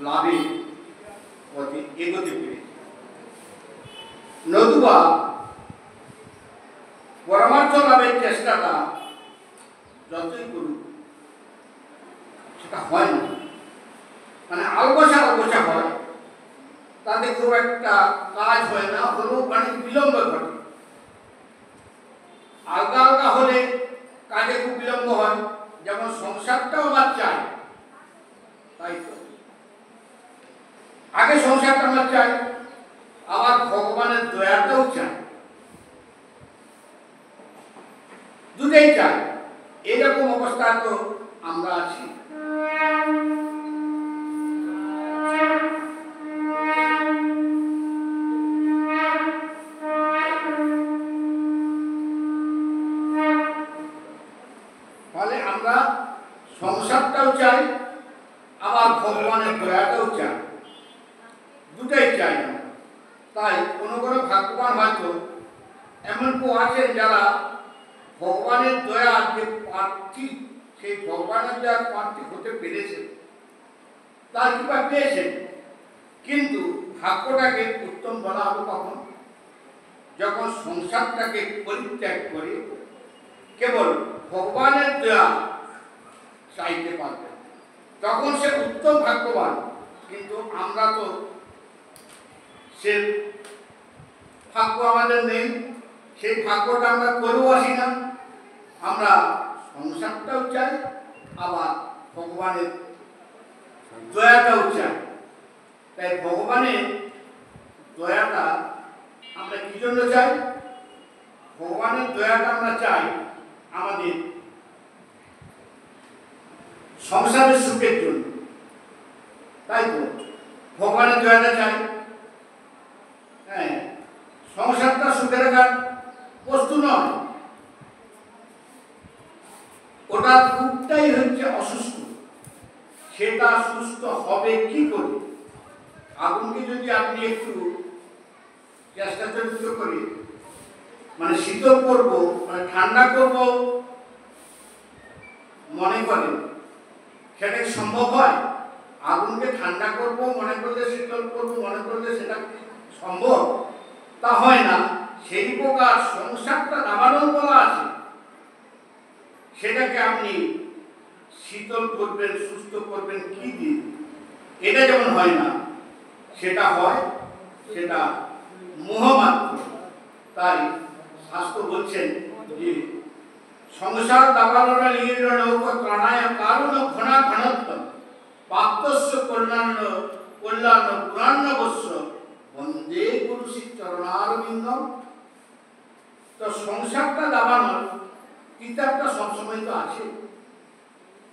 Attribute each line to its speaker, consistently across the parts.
Speaker 1: লাভের পথে এগোতে পেরেছে। নতুবা পরমার্থ লাভের চেষ্টাটা যতই করুক সেটা হয় না, মানে আলগোছা হয়, তাতে খুব একটা কাজ হয় না, হলেও অনেক বিলম্ব ঘটে। আলগা হলে কাজে খুব বিলম্ব হয়, যেমন সংসারটাও আমার চাই, তাই তো আগে সংসারটা আমার চাই, আবার ভগবানের দয়াটাও চাই, দুটোই চাই। এরকম অবস্থা তো আমরা আছি। তাহলে আমরা সংসারটাও চাই, আবার ভগবানের দয়াটাও চাই, দুটাই চাই না। তাই কোনো ভাগ্যবান হয়তো এমন কেউ আছেন যারা ভগবানের দয়ার যে প্রার্থী, সেই ভগবানের দয়ার প্রার্থী হতে পেরেছেন, তার কৃপা পেয়েছেন। কিন্তু ভাগ্যটাকে উত্তম বলা হবে কখন? যখন সংসারটাকে পরিত্যাগ করে কেবল ভগবানের দয়া চাইতে পারবে, তখন সে উত্তম ভাগ্যবান। কিন্তু আমরা তো সে ভাগ্য আমাদের নেই, সেই ভাগ্যটা আমরা করেও আসি না। আমরা সংসারটাও চাই, আবার ভগবানের দয়াটাও চাই। তাই ভগবানের দয়াটা আমরা কি জন্য চাই? ভগবানের দয়াটা আমরা চাই আমাদের সংসারের সুখের জন্য, তাই তো ভগবানের দয়াটা চাই। হ্যাঁ, সংসারটা সুখে রাখার বস্তু নয়, ওটা রূপটাই হচ্ছে অসুস্থ। সেটা সুস্থ হবে কি করে? আগুনকে যদি আপনি একটু চেষ্টা করি, মানে শীতল করবো, মানে ঠান্ডা করবো মনে করেন, সেটা সম্ভব হয়? আগুনকে ঠান্ডা করবো মনে করলে, শীতল করবো মনে করলে সেটা সম্ভব? তা হয় না। সেই প্রকার সংসারটা দাবানল বলা আছে, সেটাকে আপনি শীতল করবেন, সুস্থ করবেন কি দিয়ে? এটা যেমন হয় না, সেটা হয়, সেটা মোহমাত্র। তাই শাস্ত্র বলছেন যে সংসার দাবানল লীল নৌক প্রাণায় কারণ ঘনা ঘনত্ব প্রাপ্তস্য কল্যাণ পুরাণ্যবশ্য বন্দে গুরু শ্রী চরণারবিন্দম। তো সংসারটা দাবানল, কিতাবটা সবসময় তো আছে।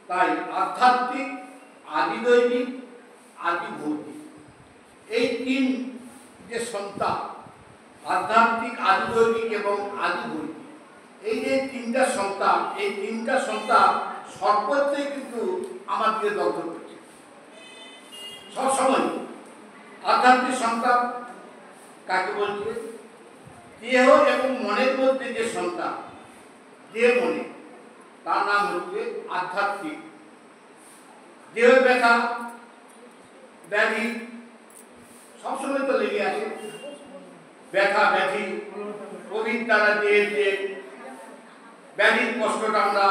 Speaker 1: তাই আধ্যাত্মিক, আদিদৈবিক, আদিভৌতিক, এই তিন যে সত্তা, আধ্যাত্মিক, আদিদৈবিক এবং আদিভৌতিক, এই যে তিনটা সত্তা, এই তিনটা সত্তা সর্বত্রই কিন্তু আমাদেরকে দগ্ধ করছে সবসময়। আধ্যাত্মিক সত্তা কাকে বলছে? দেহ এবং মনের মধ্যে যে সত্তা, দেহ মনে, তার নাম হচ্ছে আধ্যাত্মিক। দেহ ব্যথা ব্যাধি সবসময় তো লেগে আছে, ব্যথা ব্যাধি, কোভিড দ্বারা দেহের যে ব্যাধির কষ্টটা আমরা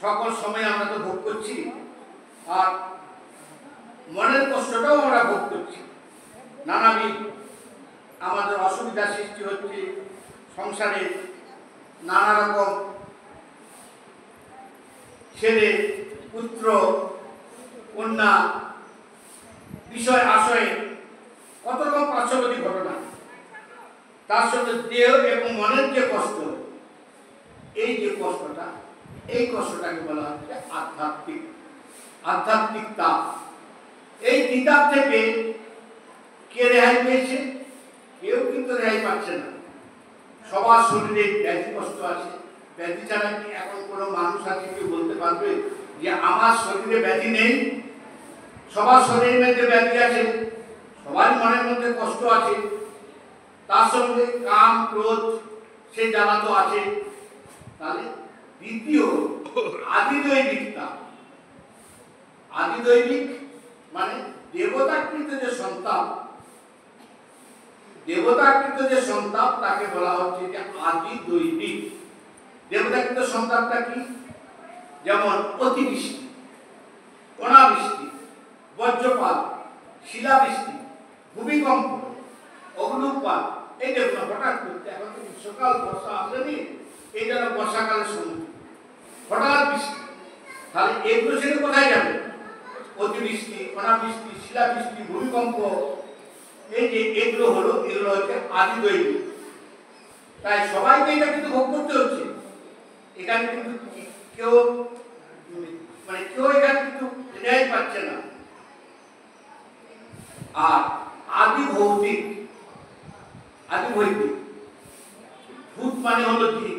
Speaker 1: সকল সময় আমরা তো ভোগ করছি, আর মনের কষ্টটাও আমরা ভোগ করছি। নানাবিধ আমাদের অসুবিধার সৃষ্টি হচ্ছে সংসারে, নানা রকম ছেলে পুত্র কন্যা বিষয় আশয়ে কত রকম পার্শ্ববর্তী ঘটনা, তার সঙ্গে দেহ এবং মনের যে কষ্ট, এই যে কষ্টটা, এই কষ্টটাকে বলা হচ্ছে আধ্যাত্মিক, আধ্যাত্মিক তাপ। এই কিতাব থেকে কে রেহাই পেয়েছে? কেউ কিন্তু রেহাই পাচ্ছে না। সবার শরীরে ব্যাধি কষ্ট আছে। ব্যাধি ছাড়া কি এখন কোনো মানুষ আছে কেউ বলতে পারবে যে আমার শরীরে ব্যাধি নেই? সবার শরীরের মধ্যে ব্যাধি আছে, সবার মনের মধ্যে কষ্ট আছে, তার সঙ্গে কাম ক্রোধ সে জ্বালা তো আছে। তাহলে দ্বিতীয় আদিদৈবিকতা, আদিদৈবিক মানে দেবতাকৃত যে সন্তাপ তাকে বলা হচ্ছে যে আদি দৈবিক। দেবতাকৃত সন্তাপটা কি? যেমন অতিবৃষ্টি, অনাবৃষ্টি, বজ্রপাত, শিলাবৃষ্টি, ভূমিকম্প, অগ্নুৎপাত। এই দেখুন হঠাৎ করতে এখন তো গ্রীষ্মকাল, বর্ষা আসেনি, এই যেন বর্ষাকালের সময় হঠাৎ বৃষ্টি, তাহলে এগুলো সেটা কোথায় যাবে? অতিবৃষ্টি, অনাবৃষ্টি, শিলাবৃষ্টি, ভূমিকম্প, এই যে এগুলো হচ্ছে আদি দৈবিক। তাই সবাইকে এটা কিন্তু ভোগ করতে হচ্ছে। এখানে কিন্তু কেউ এখানে কিন্তু রেহাই পাচ্ছে না। আর আদি ভৌতিক, ভূত মানে হলো জীব,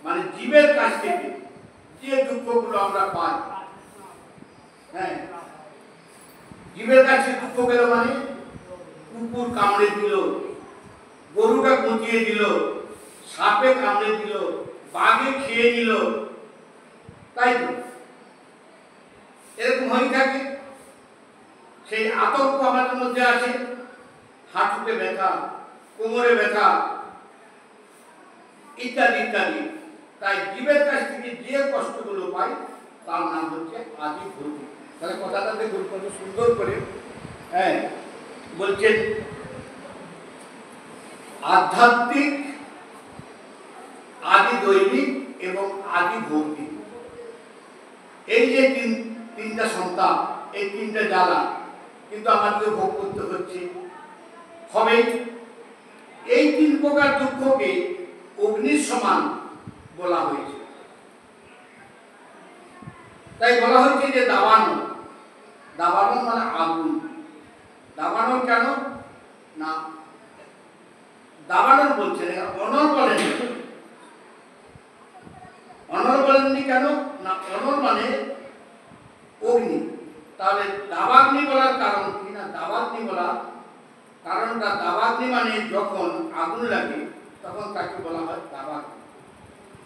Speaker 1: মানে জীবের কাছ থেকে যে দুঃখগুলো আমরা পাই। হ্যাঁ, জীবের কাছে দুঃখ পেল মানে কুকুর কামড়ে দিল, গরুটা কুঁচিয়ে দিল, সাপে কামড়ে দিল, বাঘে খেয়ে দিল, তাই তো এরকম হয়ে থাকে। সেই আতঙ্ক আমাদের মধ্যে আছে, হাঁটুতে ব্যথা, কোমরে ব্যথা ইত্যাদি ইত্যাদি। তাই জীবের কাছ থেকে যে কষ্টগুলো পাই তার নাম হচ্ছে আদি ভৌতিক। তাহলে কথাটা দেখুন কত সুন্দর করে। হ্যাঁ, বলছেন আধ্যাত্মিক, আদি দৈবিক এবং আদি ভৌতিক। এই যে তিনটা সন্তান, এই তিনটা জ্বালা কিন্তু আমাদেরকে ভোগ করতে হচ্ছে। হবে এই তিন প্রকার দুঃখকে অগ্নির সমান বলা হয়েছে। তাই বলা হয়েছে যে দাবানল। দাবানল মানে আগুন। দাবানল কেন না, দাবানল বলছেন, অনল বলেন। অনল বলেননি কেন না, অনল মানে অগ্নি। তাহলে দাবাগ্নি বলার কারণ কি না, দাবাগ্নি বলার কারণটা, দাবাগ্নি মানে যখন আগুন লাগে তখন তাকে বলা হয় দাবাগ্নি।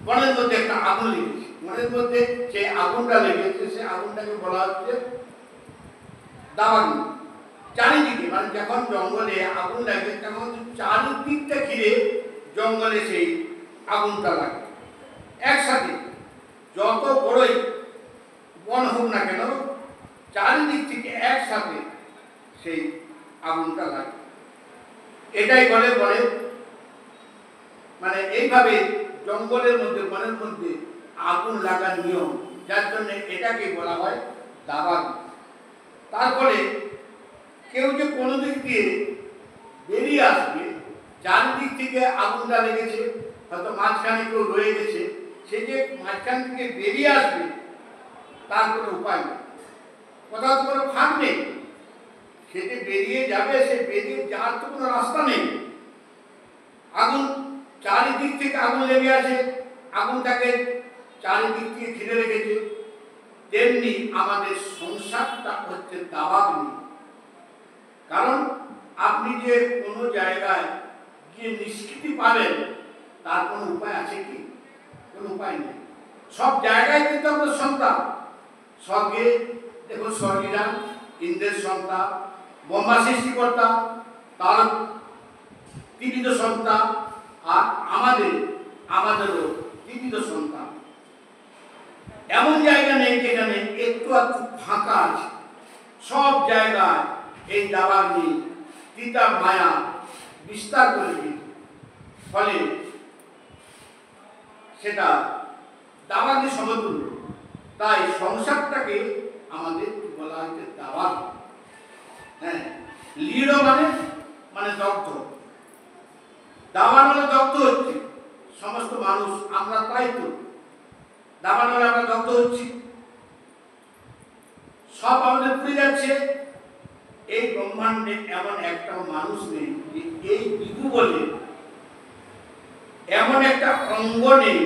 Speaker 1: মনের মধ্যে একটা আগুন লেগেছে, মনের মধ্যে যে আগুনটা লেগেছে সে আগুনটাকে বলা হচ্ছে দাবাগ্নি। চারিদিকে মানে যখন জঙ্গলে আগুন লাগে তখন চারিদিকটা ঘিরে জঙ্গলে সেই আগুনটা লাগে একসাথে। যত বড়ই বন হোক না কেন, চারিদিক থেকে একসাথে সেই আগুনটা লাগে। এটাই বলে মানে এইভাবে জঙ্গলের মধ্যে, বনের মধ্যে আগুন লাগার নিয়ম, যার জন্য এটাকে বলা হয় দাবাগ্নি। তারপরে কেউ যে কোনো দিক দিয়ে বেরিয়ে আসবে, চারিদিক থেকে আগুনটা লেগেছে, হয়তো মাঝখানে কেউ রয়ে গেছে, সে যে মাঝখান থেকে বেরিয়ে আসবে তার কোনো উপায় নেই, কোথাও তো কোনো ফাঁক নেই। সে যে বেরিয়ে যাবে, সে বেরিয়ে যাওয়ার তো কোনো রাস্তা নেই। আগুন চারিদিক থেকে আগুন লেগে আছে, আগুনটাকে চারিদিক থেকে ঘিরে রেখেছে। তেমনি আমাদের সংসারটা হচ্ছে দাবাগ্নি। কারণ আপনি যে কোনো জায়গায় গিয়ে নিষ্কৃতি পাবেন তার কোনো উপায় আছে কি? কোনো উপায় নেই। সব জায়গায় কিন্তু আমরা সন্তান। স্বর্গে দেখুন, স্বর্গীরা ইন্দ্রের সন্তান, ব্রহ্মা সৃষ্টিকর্তা তার ত্রিবিধ সন্তান, আর আমাদেরও ত্রিবিধ সন্তান। এমন জায়গা নেই যেখানে একটু একটু ফাঁকা আছে। সব জায়গায় এই দাবাগ্নি, তিতা মায়া বিস্তার করে দিয়েছে। ফলে সেটা দাবাগ্নি সমতুল্য। তাই সংসারটাকে আমাদের বলা হচ্ছে দাবাগ্নি। হ্যাঁ, লীড় মানে দগ্ধ। দাবানলে দগ্ধ হচ্ছে সমস্ত মানুষ, আমরা তাই তো দাবানলে আমরা দগ্ধ হচ্ছি, সব আমাদের পুড়ে যাচ্ছে। এই ব্রহ্মাণ্ডে এমন একটা মানুষ নেই যে এই বিভু বলে এমন একটা অঙ্গ নেই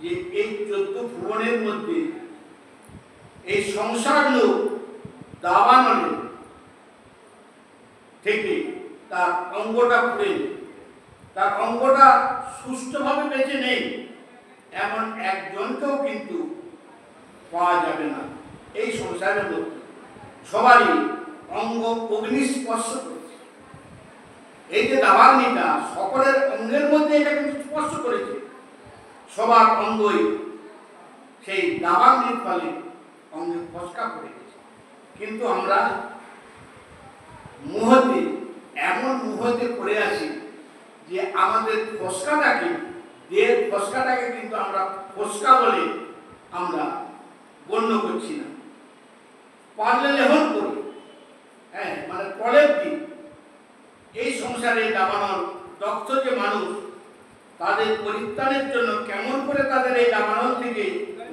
Speaker 1: যে এই 14 ভুবনের মধ্যে এই সংসার লোক দাবানলে থেকে তার অঙ্গটা পুড়ে, তার অঙ্গটা সুষ্ঠুভাবে বেঁচে নেই, এমন একজনকেও কিন্তু পাওয়া যাবে না এই সংসারের মধ্যে। সবারই অঙ্গ অগ্নিস্পর্শ করেছে। এই যে দাবাগ্নিটা সকলের অঙ্গের মধ্যে এটা কিন্তু স্পর্শ করেছে, সবার অঙ্গই সেই দাবাগ্নির ফলে অঙ্গে ফসকা পড়ে গেছে। কিন্তু আমরা মুহূর্তে এমন মুহূর্তে পড়ে আছি যে আমাদের ফসকাটাকে, দেহের ফসকাটাকে কিন্তু আমরা ফসকা বলে আমরা গণ্য করছি না, পারলে লেহন করি, হ্যাঁ, মানে প্রলেপ দিই। এই সংসারে দাবানল দক্ষ যে মানুষ, তাদের পরিত্রাণের জন্য কেমন করে তাদের এই দাবানল থেকে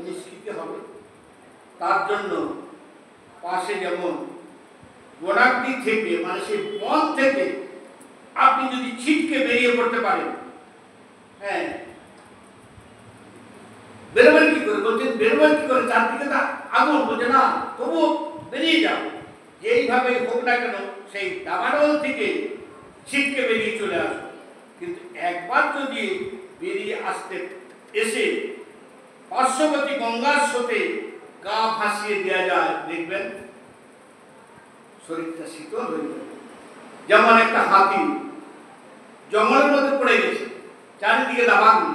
Speaker 1: নিষ্কৃতি হবে, তার জন্য পাশে যেমন গোড়াগ্নি থেকে, মানে সেই বন থেকে আপনি যদি ছিটকে বেরিয়ে পড়তে পারেন, হ্যাঁ, বেরোবেন কি করে? বলছেন বেরোবেন কি করে? চারদিকে তো আগুন, বলছে না তবু বেরিয়ে যাও, যেইভাবে হোক না কেন সেই দাবানল থেকে ছিটকে বেরিয়ে চলে আসো। কিন্তু একবার যদি বেরিয়ে আসতে এসে পার্শ্ববর্তী গঙ্গার স্রোতে গা ভাসিয়ে দেওয়া যায়, দেখবেন শরীরটা শীতল হয়ে যাবে। যেমন একটা হাতি জঙ্গলের মধ্যে পড়ে গেছে, চারিদিকে দাবাগ্নি,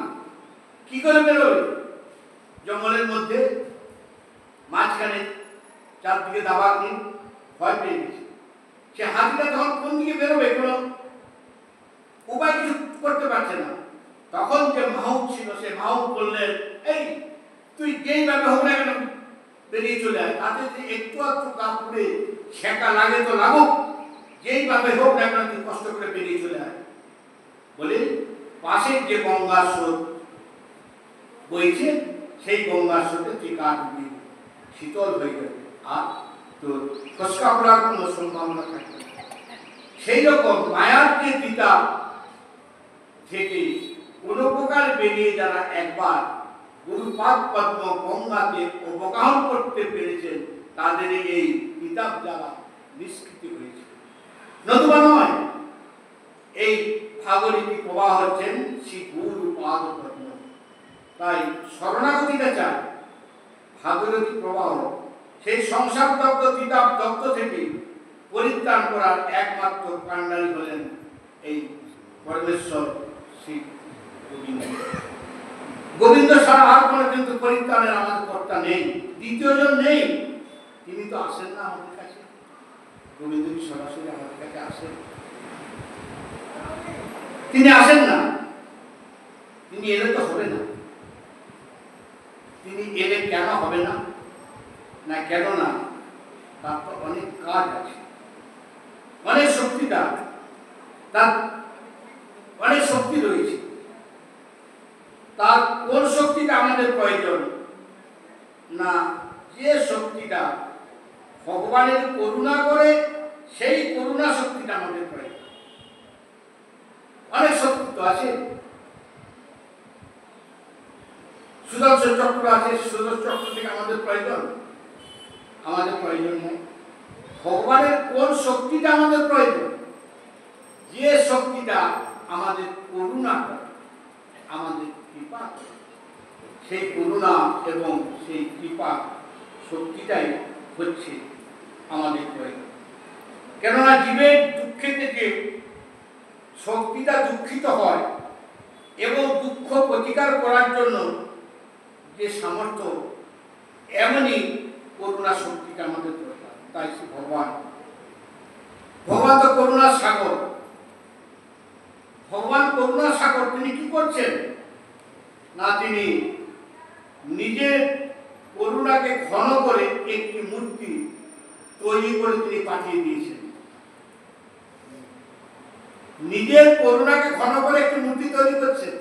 Speaker 1: কি করে বেরোবে? জঙ্গলের মধ্যে মাঝখানে চারদিকে দাবাগ্নি, ভয় পেয়ে গেছে। সে হাতিটা তখন কোন দিকে বেরোবে, কোনো উপায় কিছু করতে পারছে না। তখন যে মাহুত ছিল, সে মাহুত বললেন, এই তুই যেইভাবে হোক না কেন বেরিয়ে চলে আয়, তাতে যে একটু একটু কাপড়ে ছেঁকা লাগে তো লাগুক, যেইভাবে হোক না কেন তুই কষ্ট করে বেরিয়ে চলে আয় বলে পাশের যে গঙ্গার স্রোত বইছে, সেই গঙ্গার স্রোতে তুই কাটবি, শীতল হয়ে যাবে, আর তোর ফসকা পড়ার কোনো সম্ভাবনা থাকবে না। সেই রকম মায়ার যে পিতা থেকে কোনো প্রকার বেরিয়ে যারা একবার গুরুপাদ পদ্ম গঙ্গাতে অবগাহন করতে পেরেছেন, তাদের এই কিতাব যারা নিষ্কৃতি হয়েছে, নতুবা নয়। এই ভাগীরথী প্রবাহ হচ্ছেন শ্রী গুরুপাদ পদ্ম। তাই শরণাগতিটা চাই ভাগীরথী প্রবাহ, সেই সংসার দগ্ধ কিতাব দগ্ধ থেকে পরিত্রাণ করার একমাত্র কাণ্ডারী হলেন এই পরমেশ্বর শ্রী গোবিন্দ। গোবিন্দ ছাড়া আর কোনো কিন্তু পরিত্রাণের আমাদের কর্তা নেই, দ্বিতীয় জন নেই। তিনি তো আসেন না আমাদের কাছে। গোবিন্দ কি সরাসরি আমাদের কাছে আসেন? তিনি আসেন না। তিনি এলে তো হবে না। তিনি এলে কেন হবে না? না কেন না, তার তো অনেক কাজ আছে, অনেক শক্তিটা, তার অনেক শক্তি রয়েছে। তার কোন শক্তিটা আমাদের প্রয়োজন? না, যে শক্তিটা ভগবানের করুণা করে, সেই করুণা শক্তিটা আমাদের প্রয়োজন। অনেক শক্তি তো আছে, সুদর্শন চক্র আছে, সুদর্শন চক্র থেকে আমাদের প্রয়োজন? আমাদের প্রয়োজন নেই। ভগবানের কোন শক্তিটা আমাদের প্রয়োজন? যে শক্তিটা আমাদের করুণা করে, আমাদের কৃপা করে, সেই করুণা এবং সেই কৃপা শক্তিটাই হচ্ছে আমাদের প্রয়োজন। কেননা জীবের দুঃখে থেকে শক্তিটা দুঃখিত হয় এবং দুঃখ প্রতিকার করার জন্য যে সামর্থ্য, এমনই করুণা শক্তিটা আমাদের দরকার। তাই সে ভগবান তো করুণার সাগর। ভগবান করুণার সাগর। তিনি কি করছেন? না, তিনি নিজের করুণাকে ঘন করে একটি মূর্তি তৈরি করে তিনি পাঠিয়ে দিয়েছেন। নিজের করুণাকে ঘন করে একটি মূর্তি তৈরি করছেন।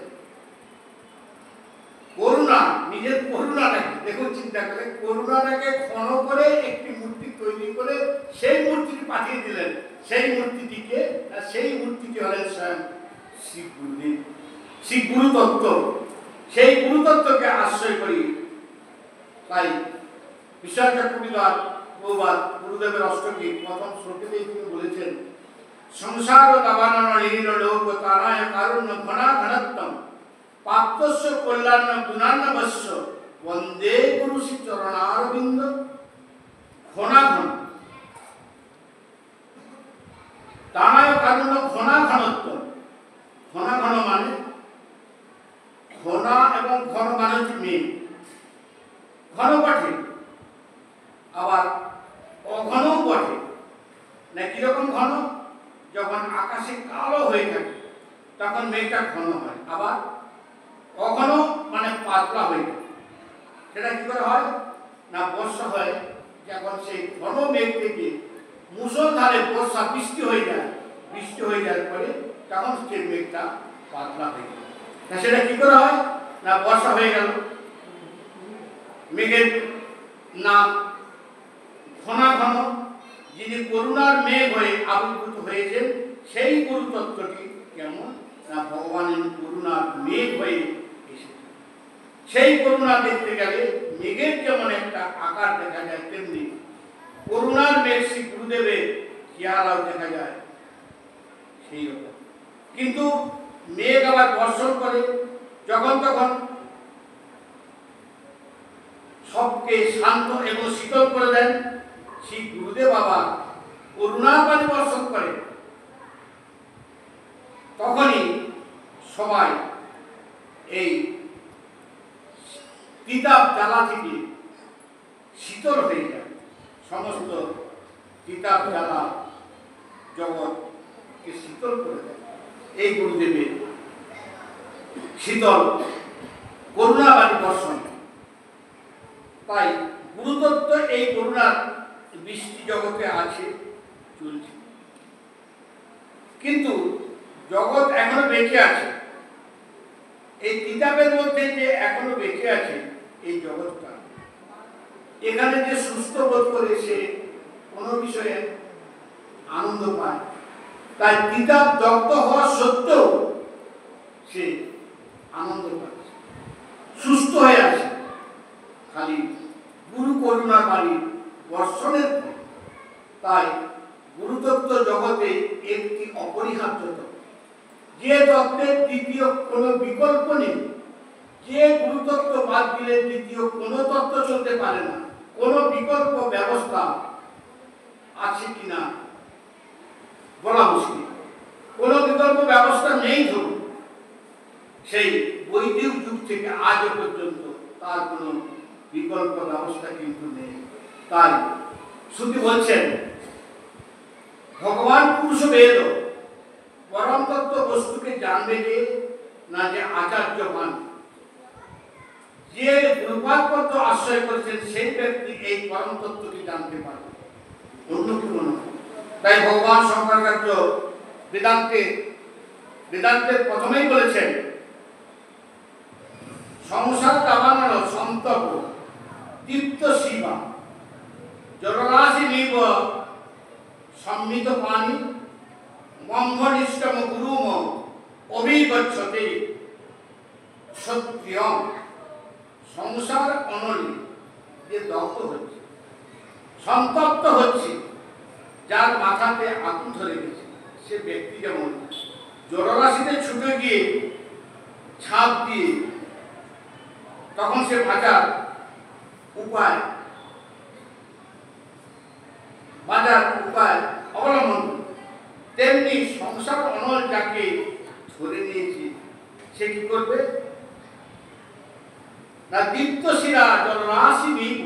Speaker 1: করুণা, নিজের করুণাটাকে দেখুন, চিন্তা করে করুণাটাকে ঘন করে একটি মূর্তি তৈরি করে সেই মূর্তিটি পাঠিয়ে দিলেন। সেই মূর্তিটিকে, সেই মূর্তিটি হলেন স্বয়ং শ্রী গুরুদেব, শ্রী গুরুতত্ত্ব। সেই গুরুতত্ত্বকে আশ্রয় করি। তাই বিশ্বনাথ চক্রবর্তীর প্রবাদ গুরুদেবের অষ্টকী প্রথম শ্লোকেতেই তিনি বলেছেন, সংসার দাবানন লীন লোক তারায় কারুণ্য ঘনা ঘনত্বম পাপ্তস্য কল্যাণ গুণান্নবস্য বন্দে গুরু শ্রী চরণারবিন্দ। ঘনা ঘন তানায় কারণ ঘনা ঘনত্ব। ঘনা ঘন মানে ঘনা এবং ঘন মানে হচ্ছে মেঘ। ঘন বটে আবার অঘনও বটে। না কিরকম ঘন? যখন আকাশে কালো হয়ে থাকে তখন মেঘটা ঘন হয়, আবার অঘন মানে পাতলা হয়ে যায়। সেটা কি করে হয়? না বর্ষা হয় যখন সেই ঘন মেঘ থেকে মুষলধারে বর্ষা বৃষ্টি হয়ে যায়, বৃষ্টি হয়ে যাওয়ার পরে তখন সেই মেঘটা পাতলা হয়ে যায়। না সেটা কি করে হয়? না বর্ষা হয়ে গেল, মেঘের নাম ঘনা ঘন, যিনি করুণার মেঘ হয়ে আবির্ভূত হয়েছেন সেই গুরুতত্ত্বটি কেমন? না ভগবানের করুণার মেঘ হয়ে এসেছে। সেই করুণা দেখতে গেলে মেঘের যেমন একটা আকার দেখা যায়, তেমনি করুণার মেঘ শ্রী গুরুদেবের চেহারাও দেখা যায় সেই রকম। কিন্তু মেঘ আবার বর্ষণ করে যখন তখন, সবকে শান্ত এবং শীতল করে দেন। শ্রী গুরুদেব আবার করুণার বাণী বর্ষণ করে, তখনই সবাই এই তিতাব জ্বালা থেকে শীতল হয়ে যায়। সমস্ত তিতাব জ্বালা জগৎকে শীতল করে দেয় এই গুরুদেবের শীতল করুণা বাণী বর্ষণ। তাই গুরুতত্ত্ব এই করুণার বৃষ্টি জগতে আছে, চলছে। কিন্তু জগৎ এখনো বেঁচে আছে। এই কিতাবের মধ্যে যে এখনো বেঁচে আছে এই জগৎটা, এখানে যে সুস্থ বোধ করে সে কোনো বিষয়ে আনন্দ পায়, তাই কিতাব দগ্ধ হওয়া সত্ত্বেও সে আনন্দ পাচ্ছে, সুস্থ হয়ে আছে, খালি গুরু করুণা বাণী বর্ষণের পর। তাই গুরুতত্ত্ব জগতে একটি অপরিহার্য তত্ত্ব, যে তত্ত্বের দ্বিতীয় কোনো বিকল্প নেই। যে গুরুতত্ত্ব বাদ দিলে দ্বিতীয় কোনো তত্ত্ব চলতে পারে না। কোনো বিকল্প ব্যবস্থা আছে কিনা বলা মুশকিল। কোনো বিকল্প ব্যবস্থা নেই। ধরুন সেই বৈদিক যুগ থেকে আজও পর্যন্ত তার কোনো বিকল্প ব্যবস্থা কিন্তু নেই। তাই শ্রুতি বলছেন, ভগবান পুরুষ বেদ পরম তত্ত্ব বস্তুকে জানবে যে, না যে আচার্যবান, যে গুরুপাদপদ্ম আশ্রয় করেছেন সেই ব্যক্তি এই পরম তত্ত্বকে জানতে পারবে, অন্য কেউ নয়। তাই ভগবান শঙ্করাচার্য বেদান্তের প্রথমেই বলেছেন, সংসার দাবানল সন্তপ দীপ্ত শিবা জলরাশি নিব সম্মিত পানি ব্রহ্মনিষ্ঠম গুরুম অভিগচ্ছতে সত্যম। সংসার অনলি যে দগ্ধ হচ্ছে, সন্তপ্ত হচ্ছে, যার মাথাতে আগুন ধরে গেছে, সে ব্যক্তি যেমন জলরাশিতে ছুটে গিয়ে ছাপ দিয়ে তখন সে বাঁচার উপায় অবলম্বন, তেমনি সংসার অনল যাকে ধরে নিয়েছে সে কি করবে? না দীপ্ত শিরা জলরাশি নিব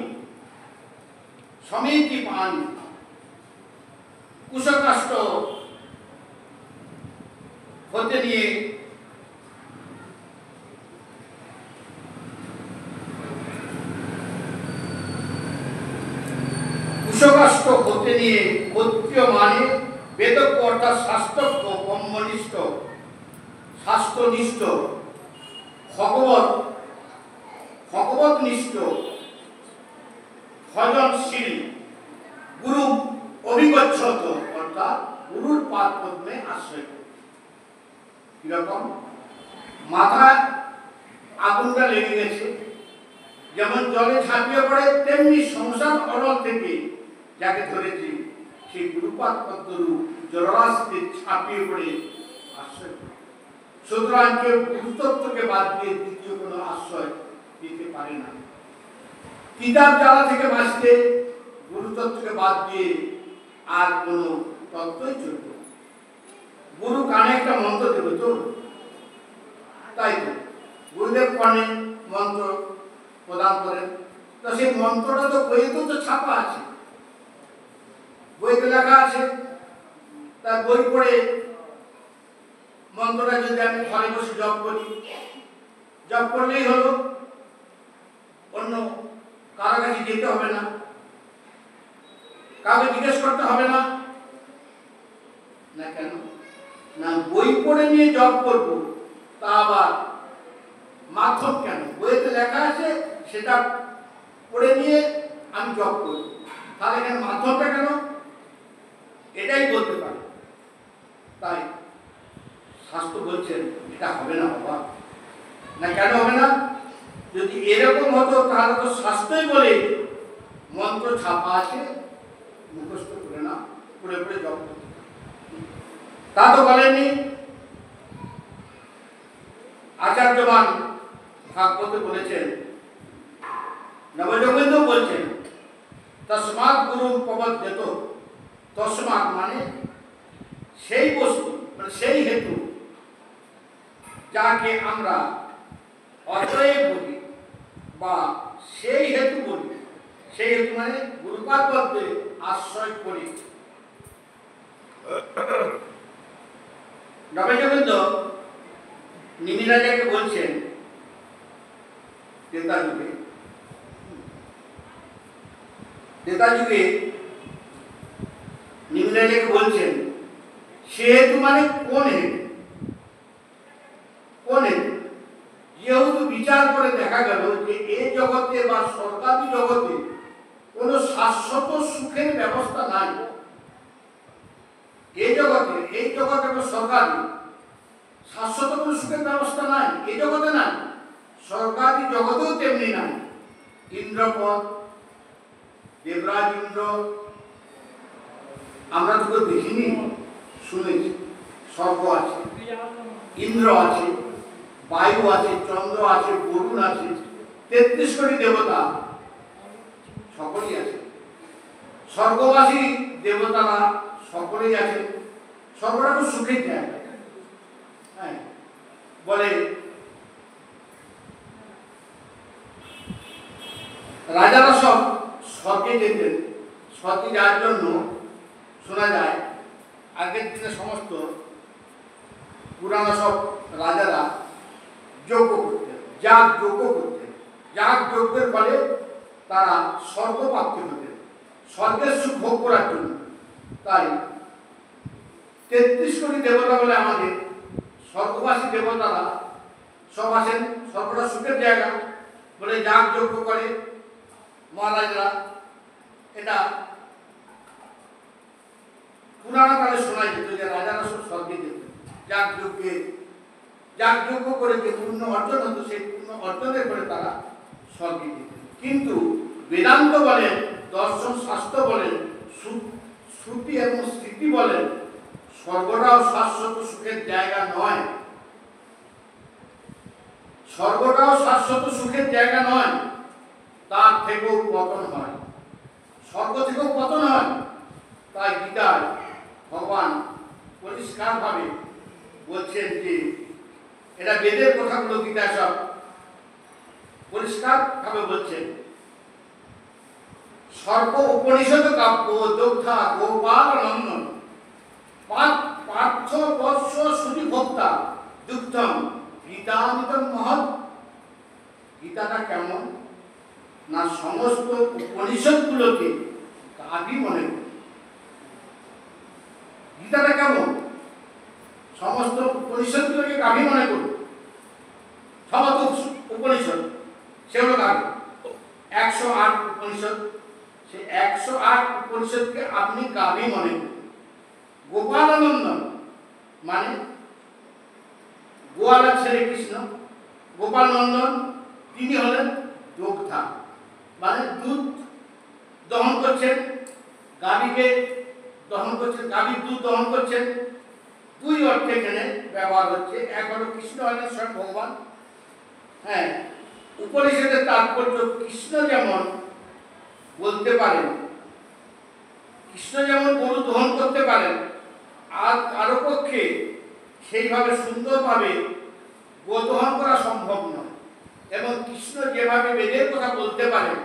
Speaker 1: সমিতি পানি কুশকাষ্ট হতে নিয়ে কুশকাষ্ট হতে নিয়ে ক্ষত্রিয় মানে বেদজ্ঞ অর্থাৎ শাস্ত্রজ্ঞ ব্রহ্মনিষ্ঠ শাস্ত্রনিষ্ঠ ভগবৎনিষ্ঠ ভজনশীল গুরু অভিগচ্ছত অর্থাৎ গুরুর পাদ পদ্মে আশ্রয় করে। কিরকম? মাথায় আগুনটা লেগে গেছে, যেমন জলে ঝাঁপিয়ে পড়ে, তেমনি সংসার অনল থেকে যাকে ধরেছে সেই গুরুপাদ পদ্মরূপ জলরাশিতে ঝাঁপিয়ে পড়ে আশ্রয় করে। সুতরাং কেউ গুরুতত্ত্বকে বাদ দিয়ে দ্বিতীয় কোনো আশ্রয় দিতে পারে না। কিতাব জ্বালা থেকে বাঁচতে গুরুতত্ত্বকে বাদ দিয়ে আর কোনো তত্ত্বই চলবে। গুরু কানে একটা মন্ত্র দেবে তো, তাই তো গুরুদেব কানে মন্ত্র প্রদান করেন। তো সেই মন্ত্রটা তো বইতেও তো ছাপা আছে, বইতে লেখা আছে। তার বই পড়ে মন্ত্রটা যদি আমি ঘরে বসে জপ করি, জপ করলেই হলো, অন্য কারো কাছে যেতে হবে না, কাউকে জিজ্ঞেস করতে হবে না। না কেন? না বই পড়ে নিয়ে জপ করব, তা আবার মাধ্যম কেন? বইতে লেখা আছে সেটা পড়ে নিয়ে আমি জপ করব, তাহলে এখানে মাধ্যমটা কেন? এটাই বলতে পারে। তাই শাস্ত্র বলছেন এটা হবে না বাবা। না কেন হবে না? যদি এরকম হতো তাহলে তো শাস্ত্রই বলে মন্ত্র ছাপা আছে, মুখস্থ করে না, পড়ে পড়ে জপ করতে। তা তো বলেননি। আচার্যবান ভাগবতে বলেছেন, নবযোগেন্দ্র বলছেন, তস্মাৎ গুরু প্রবদ্ধেত। তস্মাৎ মানে সেই বস্তু, মানে সেই হেতু যাকে আমরা অতএব বলি বা সেই হেতু বলি, সেই হেতু মানে গুরুপাদ পদ্মে আশ্রয় করি। নবযোগেন্দ্র নিমিরাজাকে বলছেন ত্রেতা যুগে নিমিরাজাকে বলছেন সে হেতু মানে কোন হেতু? কোন হেতু? যেহেতু বিচার করে দেখা গেল যে এই জগতে বা সরকারি জগতে কোনো শাশ্বত সুখের ব্যবস্থা নাই। এই জগতে বা সরকারি শাশ্বত কোনো সুখের ব্যবস্থা নাই, এই জগতে নাই, সরকারি জগতেও তেমনি নাই। ইন্দ্রপদ, দেবরাজ ইন্দ্র, আমরা তো দেখিনি, শুনেছি। স্বর্গ আছে, ইন্দ্র আছে, বায়ু আছে, চন্দ্র আছে, বরুণ আছে, 33 কোটি দেবতা সকলেই আছে। স্বর্গবাসী দেবতারা সকলেই আছে। স্বর্গটা তো সুখের জায়গা। হ্যাঁ, বলে রাজারা সব স্বর্গে যেতেন। স্বর্গে যাওয়ার জন্য শোনা যায় আগের দিনে সমস্ত পুরানো সব রাজারা যজ্ঞ করতেন, যাগ যজ্ঞ করতেন। যাগ যজ্ঞের ফলে তারা স্বর্গপ্রাপ্তি হতেন, স্বর্গের সুখ ভোগ করার জন্য। তাই 33 কোটি দেবতা বলে আমাদের স্বর্গবাসী দেবতারা সব আসেন। স্বর্গটা সুখের জায়গা বলে যাগ যজ্ঞ করে মহারাজরা। এটা পুরানো কালে শোনা যেত যে রাজারা সব স্বর্গে যেত যাগ যজ্ঞ করে যে পূর্ণ অর্জন হতো, সেই পূর্ণ অর্জনের করে তারা স্বর্গে যেত। কিন্তু বেদান্ত বলেন, দর্শন শাস্ত্র বলেন, শ্রুতি এবং স্মৃতি বলেন স্বর্গটাও শাশ্বত সুখের জায়গা নয়। স্বর্গটাও শাশ্বত সুখের জায়গা নয়, তার থেকেও পতন হয়, স্বর্গ থেকেও পতন হয়। তাই গীতায় ভগবান পরিষ্কার ভাবে বলছেন যে এটা বেদের কথাগুলো গীতায় সব পরিষ্কার ভাবে বলছেন। সর্ব উপনিষদ কাব্য দগ্ধা গোপাল নন্দন পার্থ বৎস সুধি ভোক্তা দুগ্ধম গীতামিতম মহৎ। গীতাটা কেমন? না সমস্ত উপনিষদগুলোকে কাবি মনে করে। গীতাটা কেমন? সমস্ত উপনিষদগুলোকে কাবি মনে করে। সমস্ত উপনিষদ সেগুলো কাবি। 108 উপনিষদ, সে 108 উপনিষদকে আপনি কাবি মনে করেন। গোপালানন্দন মানে গোয়ালা ছেলে কৃষ্ণ, গোপাল নন্দন তিনি হলেন দগ্ধা মানে দুধ দহন করছেন, গাভীকে দহন করছেন, গাভীর দুধ দহন করছেন। দুই অর্থে এখানে ব্যবহার হচ্ছে। এক হলো কৃষ্ণ হলেন স্বয়ং ভগবান। হ্যাঁ, উপনিষদের তাৎপর্য কৃষ্ণ যেমন বলতে পারেন, কৃষ্ণ যেমন গরু দহন করতে পারেন, আর কারো পক্ষে সেইভাবে সুন্দরভাবে বোধন করা সম্ভব নয়, এবং কৃষ্ণ যেভাবে বেদের কথা বলতে পারেন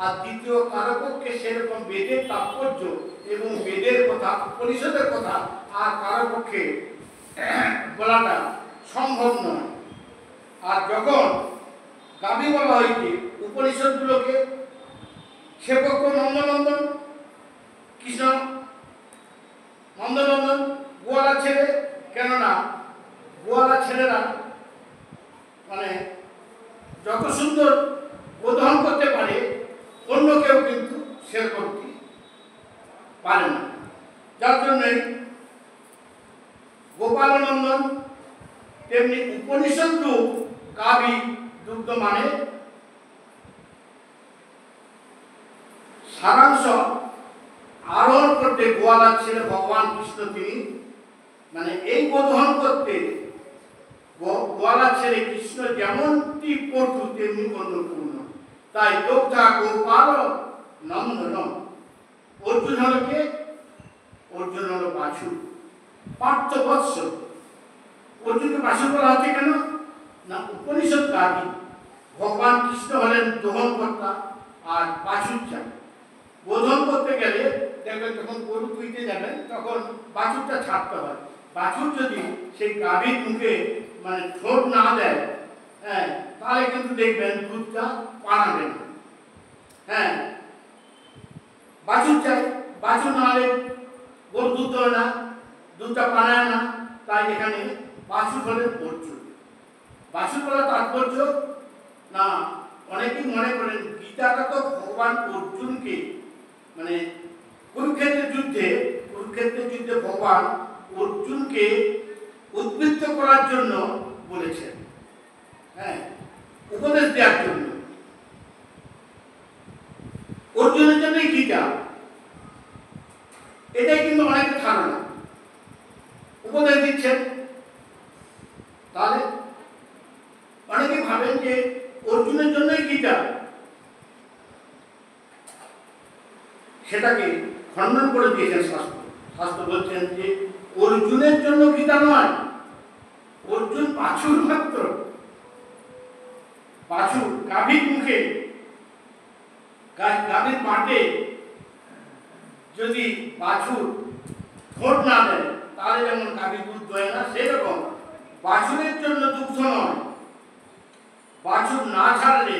Speaker 1: আর দ্বিতীয় কারো পক্ষে সেরকম বেদের তাৎপর্য এবং বেদের কথা, উপনিষদের কথা আর কারো পক্ষে বলাটা সম্ভব নয়। আর যখন গাভী বলা হয়েছে উপনিষদগুলোকে, সে পক্ষ নন্দনন্দন, কৃষ্ণ নন্দনন্দন গোয়ালা ছেলে, কেননা গোয়ালা ছেলেরা মানে যত সুন্দর বোধন করতে পারে অন্য কেউ কিন্তু সেরকম পারে না। যার জন্যই গোপালনন্দন তেমনি উপনিষদ রূপ গাভী দুগ্ধ মানে সারাংশ আরোহণ করতে গোয়ালার ছেলে ভগবান কৃষ্ণ তিনি মানে এই বোধন করতে গোয়ালার ছেলে কৃষ্ণ যেমনটি পটু তেমনি অন্নপূর্ণ, তাই দোগ্ধা গোপাল নন্দন। অর্জুন হল কে? অর্জুন হল বাছুর, পার্থ বৎস। অর্জুনকে বাছুর বলা হচ্ছে কেন না উপনিষদ গাভী, ভগবান কৃষ্ণ হলেন দোহনকর্তা আর বাছুর চাই। বোধন করতে গেলে দেখবেন যখন গরু তুইতে যাবেন তখন বাছুরটা ছাড়তে হয়। বাছুর যদি সেই গাভীর মুখে মানে ঠোঁট না দেয়, হ্যাঁ, তাহলে কিন্তু দেখবেন দুধটা পানাবে না। হ্যাঁ, বাছুর চাই, বাছুর না হলে গরু দুধ দেবে না, দুধটা পানায় না। তাই এখানে বাছুর হলেন অর্জুন। বাছুর বলার তাৎপর্য না, অনেকেই মনে করেন গীতাটা তো ভগবান অর্জুনকে মানে কুরুক্ষেত্রের যুদ্ধে ভগবান অর্জুনকে উদ্বৃত্ত করার জন্য বলেছেন, হ্যাঁ, উপদেশ দেওয়ার জন্য। অর্জুনের জন্যই গীতা, এটাই কিন্তু অনেকের ধারণা। উপদেশ দিচ্ছেন, তাহলে অনেকে ভাবেন যে অর্জুনের জন্যই গীতা। সেটাকে খণ্ডন করে দিয়েছেন শাস্ত্র। শাস্ত্র বলছেন যে অর্জুনের জন্য গীতা নয়, অর্জুন বাছুর মাত্র। বাছুর গাভীর মুখে, গাভীর মাঠে যদি বাছুর ঠোঁট না দেয় তাহলে যেমন গাভী দুধ দেয় না, সেরকম বাছুরের জন্য দুগ্ধ নয়। বাছুর না ছাড়লে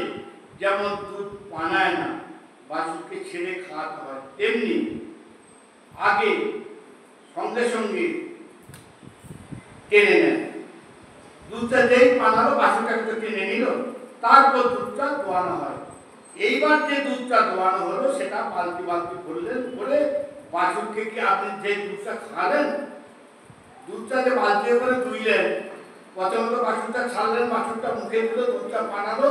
Speaker 1: যেমন দুধ পানায় না, বাছুরকে ছেড়ে খাওয়াতে হয়, তেমনি আগে সঙ্গে সঙ্গে টেনে নেয়। দুধটা যেই পানালো বাছুরটাকে তো টেনে নিল, তারপর দুধটা দোয়ানো হয়। এইবার যে দুধটা দোয়ানো হলো সেটা বালতি বালতি ভরলেন, ভরে বাছুরকে কি আপনি যে দুধটা খাওয়ালেন, দুধটা যে বালতি করে ধুইলেন, প্রথমে তো বাছুরটা ছাড়লেন, বাছুরটা মুখে দিল, দুধটা পানালো,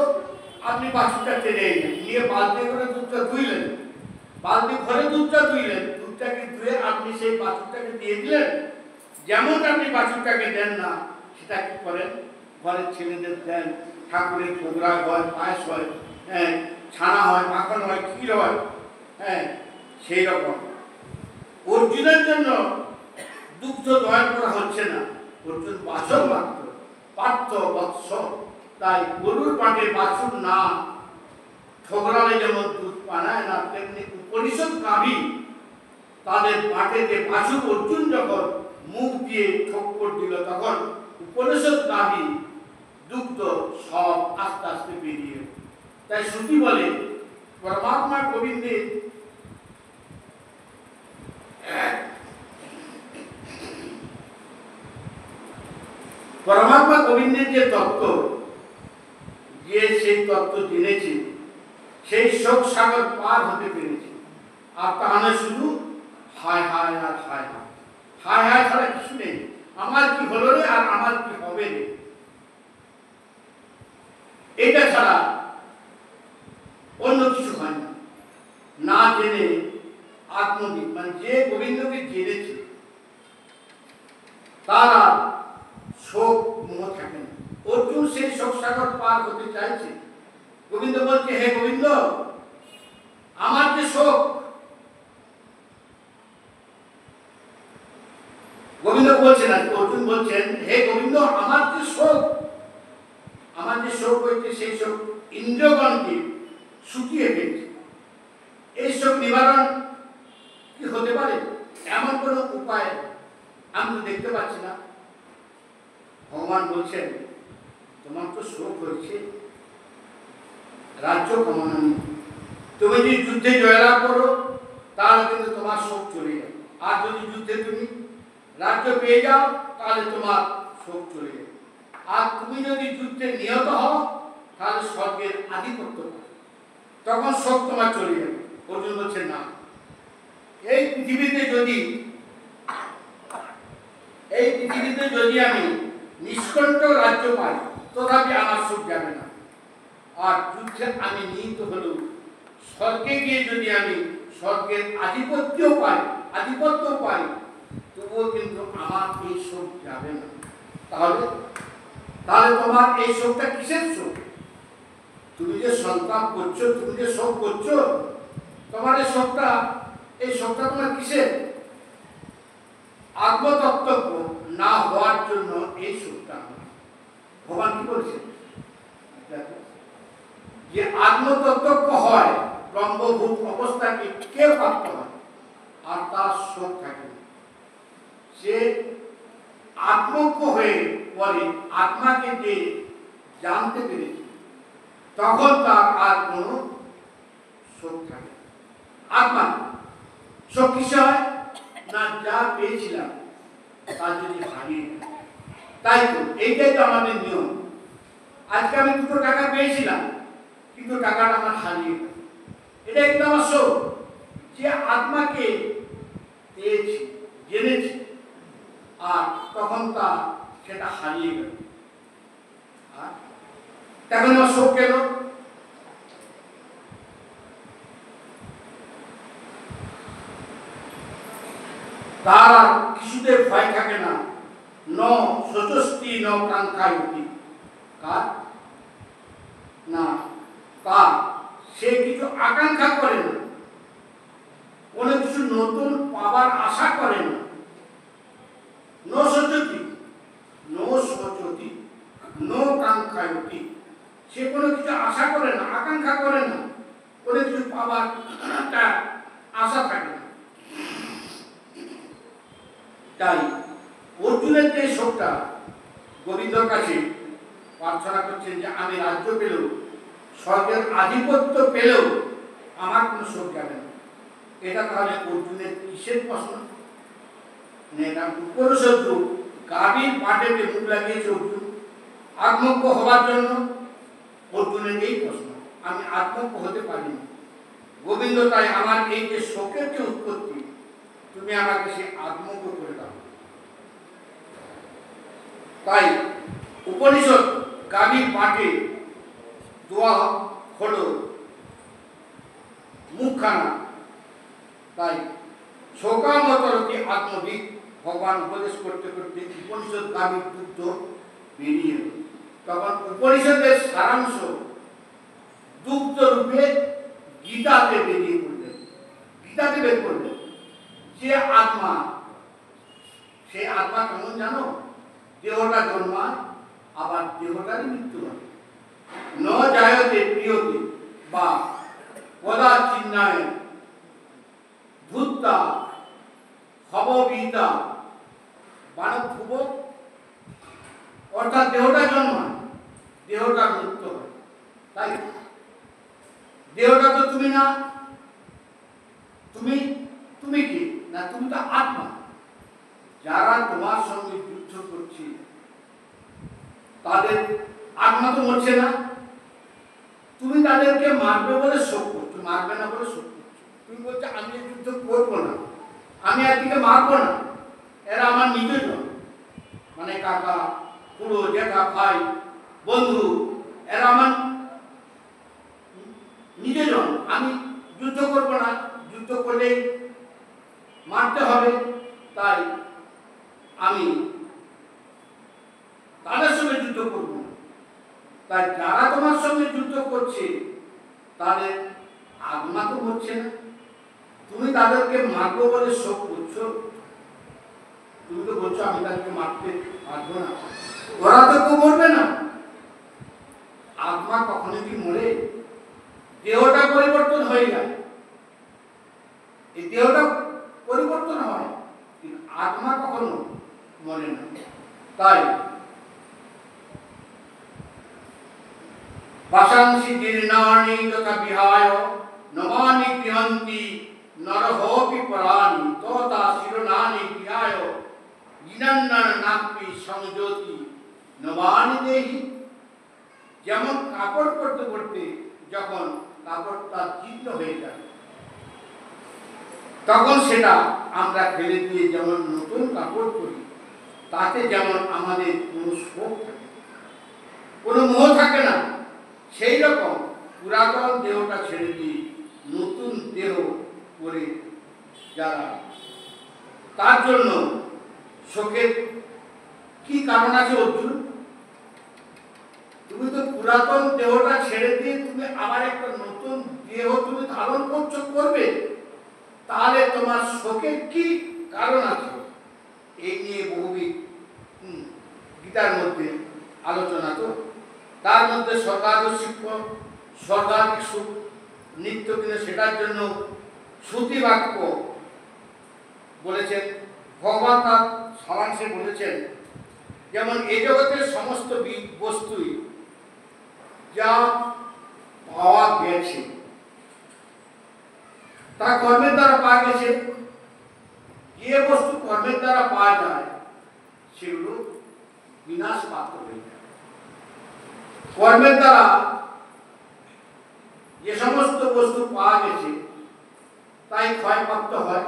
Speaker 1: আপনি বাছুরটা টেনে নিয়ে বালতি করে দুধটা ধুইলেন, বালতি ভরে দুধটা ধুইলেন, দুধটাকে ধুয়ে আপনি সেই বাছুরটাকে দিয়ে দিলেন। যেমন আপনি বাছুরটাকে দেন না, সেটা কি করেন, ঘরের ছেলেদের দেন, ঠাকুরের ঠোকরা হয়, পায়েস হয়, হ্যাঁ, ছানা হয়, মাখন হয়, ক্ষীর হয়, হ্যাঁ, সেই রকম অর্জুনের জন্য দুগ্ধ দয়া করা হচ্ছে না। অর্জুন বাছর মাত্র, পার্থ বৎস। তাই গরুর পাটে বাছুর না ঠোকরালে যেমন দুধ পানায় না, তেমনি উপনিষদ গাভী তাদের পাটে যে বাছুর অর্জুন যখন মুখ দিয়ে ঠোক্কর দিল, তখন উপনিষদ গাভী দুগ্ধ সব আস্তে আস্তে বেরিয়ে। তাই শ্রুতি বলে পরমাত্মা গোবিন্দের পরমাত্মা গোবিন্দের যে তত্ত্ব, যে সেই তত্ত্ব জেনেছে, সেই শোক সাগর পার হতে পেরেছে। আর তাহলে শুধু হায় হায় আর হায় হায়, হায় হায় ছাড়া কিছু নেই। আমার কি হলো রে আর আমার কি হবে রে, এটা ছাড়া অন্য কিছু হয় না। না জেনে আত্মবিদ মানে যে গোবিন্দকে জেনেছে তারা শোক মোহ থাকে না। অর্জুন সেই শোক সাগর পার হতে চাইছে। গোবিন্দ বলছে, হে গোবিন্দ, আমার যে শোক, গোবিন্দ বলছেন, আর অর্জুন বলছেন, হে গোবিন্দ, আমার যে শোক হয়েছে সেই শোক ইন্দ্রগণকে শুকিয়ে ফেলছে। এই শোক নিবারণ কি হতে পারে? এমন কোন উপায় আমি তো দেখতে পাচ্ছি না। ভগবান বলছেন, তোমার তো শোক হয়েছে রাজ্য কামনা নেই, তুমি যদি যুদ্ধে জয়লাভ করো তাহলে কিন্তু তোমার শোক চলে যাবে, আর যদি যুদ্ধে তুমি রাজ্য পেয়ে যাও তাহলে তোমার শোক চলে যাবে, আর তুমি যদি যুদ্ধে নিহত হও তাহলে স্বর্গের আধিপত্য পাবে, তখন শোক তোমার চলে যাবে। অর্জুন বলছে, না, এই পৃথিবীতে যদি আমি নিষ্কণ্ঠ রাজ্য পাই তথাপি আমার শোক যাবে না, আর যুদ্ধে আমি নিহিত হলেও স্বর্গে গিয়ে যদি আমি স্বর্গের আধিপত্য পাই তবুও কিন্তু আমার এই শোক যাবে না। তাহলে তোমার এই শোকটা কিসের শোক? তুমি যে সন্তাপ করছো, তুমি যে শোক করছো, তোমার এই শোকটা তোমার কিসের? আত্মতত্ত্ব না হওয়ার জন্য এই শোকটা। ভগবান কি বলছে? যে আত্মতত্ত্ব হয় ব্রহ্মভূত অবস্থাকে কে প্রাপ্ত হয় আর তার শোক থাকে, সে আত্মজ্ঞ হয়ে পরে আত্মাকে যে জানতে পেরেছে তখন তার আর কোনো শোক থাকে। আত্মা শোক কিসে হয় না? যা পেয়েছিলাম তা যদি হারিয়ে যায়। তাই তো এইটাই তো আমাদের নিয়ম। আজকে আমি 2 টাকা পেয়েছিলাম কিন্তু টাকাটা আমার হারিয়ে গেল, এটা কিন্তু আমার শোক। যে আত্মাকে পেয়েছি, জেনেছি, আর তখন সেটা হারিয়ে গেল, আর তখন আমার শোক গেল। তার আর কিছুতে ভয় থাকে না। ন সচষ্টি ন কাঙ্ক্ষায়তি, কার না তার সে কিছু আকাঙ্ক্ষা করে না, কোনো কিছু নতুন পাবার আশা করে না। ন সচতি ন কাঙ্ক্ষায়তি, সে কোনো কিছু আশা করে না, আকাঙ্ক্ষা করে না, কোনো কিছু পাবার একটা আশা থাকে না। তাই অর্জুনের যে শোকটা গোবিন্দর কাছে প্রার্থনা করছেন যে আমি রাজ্য পেলেও, স্বর্গের আধিপত্য পেলেও আমার কোনো শোক যাবে না, এটা তাহলে অর্জুনের কিসের প্রশ্ন? এটা উপনিষদ্রু গাভীর পাটেতে মুখ লাগিয়েছে অর্জুন আত্মজ্ঞ হবার জন্য। অর্জুনের এই প্রশ্ন, আমি আত্মজ্ঞ হতে পারিনি গোবিন্দ, তাই আমার এই যে শোকের যে উৎপত্তি তুমি আমাকে সে আত্মজ্ঞ করে দাও। তাই উপনিষদ গাভীর পাটে দোয়া হলো মুখখানা। তাই শোকামতরতি আত্মবিদ, ভগবান উপদেশ করতে করতে উপনিষদ গাভীর দুগ্ধ বেরিয়ে এলো। তখন উপনিষদের সারাংশ দুগ্ধ রূপে গীতাতে বেরিয়ে পড়লেন, গীতাতে বের করলেন। যে আত্মা, সেই আত্মা কেমন জানো? দেহটা জন্মায় আবার দেহটারই মৃত্যু হয়। ন জায়তে প্রিয়তে বা পদা চিহ্নায় ভূতা ভববিতা বানভুব, অর্থাৎ দেহটা জন্মায়, দেহটা মৃত্যু হয়। তাই দেহটা তো তুমি না, তুমি কি না? তুমি তো আত্মা। যারা তোমার সঙ্গে যুদ্ধ করছে তাদের আত্মা তো মরছে না, তুমি তাদেরকে মারবে বলে শোক করছো, মারবে না বলে শোক করছো। তুমি বলছো আমি যুদ্ধ করবো না, আমি একদিকে মারবো না, এরা আমার নিজজন, মানে কাকা, খুড়ো, জ্যাঠা, ভাই, বন্ধু, এরা আমার নিজজন। আমি যুদ্ধ করবো না, যুদ্ধ করলেই মারতে হবে, তাই আমি তাদের সঙ্গে যুদ্ধ করব না। তাই যারা তোমার সঙ্গে যুদ্ধ করছে তাদের আত্মা তো হচ্ছে না, তুমি তাদেরকে মারবো বলে শোক করছো। তুমি তো বলছো আমি তাদেরকে মারতে পারবো না, ওরা তো কেউ মরবে না। আত্মা কখনো কি মরে? দেহটা পরিবর্তন হয়ে যায়, এই দেহটা পরিবর্তন হয়, কিন্তু আত্মা কখনো মরে না। তাই ভাষাংসি জীর্ণানি তথা বিহায় নমানি গৃহন্তি নরহোপি পরাণি তথা শিরোনানি বিহায় জিনান্নান নাপি সংযোতি নমানি দেহি। যেমন কাপড় পরতে পরতে যখন কাপড়টা জীর্ণ হয়ে যায় তখন সেটা আমরা ফেলে দিয়ে যেমন নতুন কাপড় পরি, তাতে যেমন আমাদের কোনো শোক থাকে, কোনো মোহ থাকে না, সেই রকম পুরাতন দেহটা ছেড়ে দিয়ে নতুন দেহ করে যারা, তার জন্য শোকের কি কারণ আছে অর্জুন? তুমি তো পুরাতন দেহটা ছেড়ে দিয়ে তুমি আবার একটা নতুন দেহ তুমি ধারণ করবে, তাহলে তোমার শোকের কি কারণ আছে? এই নিয়ে বহুবিধ গীতার মধ্যে আলোচনা। তো তার মধ্যে স্বর্গাধিক সুখ নিত্য, কিন্তু সেটার জন্য শ্রুতি বাক্য বলেছেন। ভগবান তার সারাংশে বলেছেন, যেমন এই জগতের সমস্ত বস্তুই যা পাওয়া গেছে তা কর্মের দ্বারা পাওয়া গেছে। যে বস্তু কর্মের দ্বারা পাওয়া যায় সেগুলো বিনাশ প্রাপ্ত হয়ে যায়। কর্মের দ্বারা যে সমস্ত বস্তু পাওয়া গেছে তাই ক্ষয়প্রাপ্ত হয়।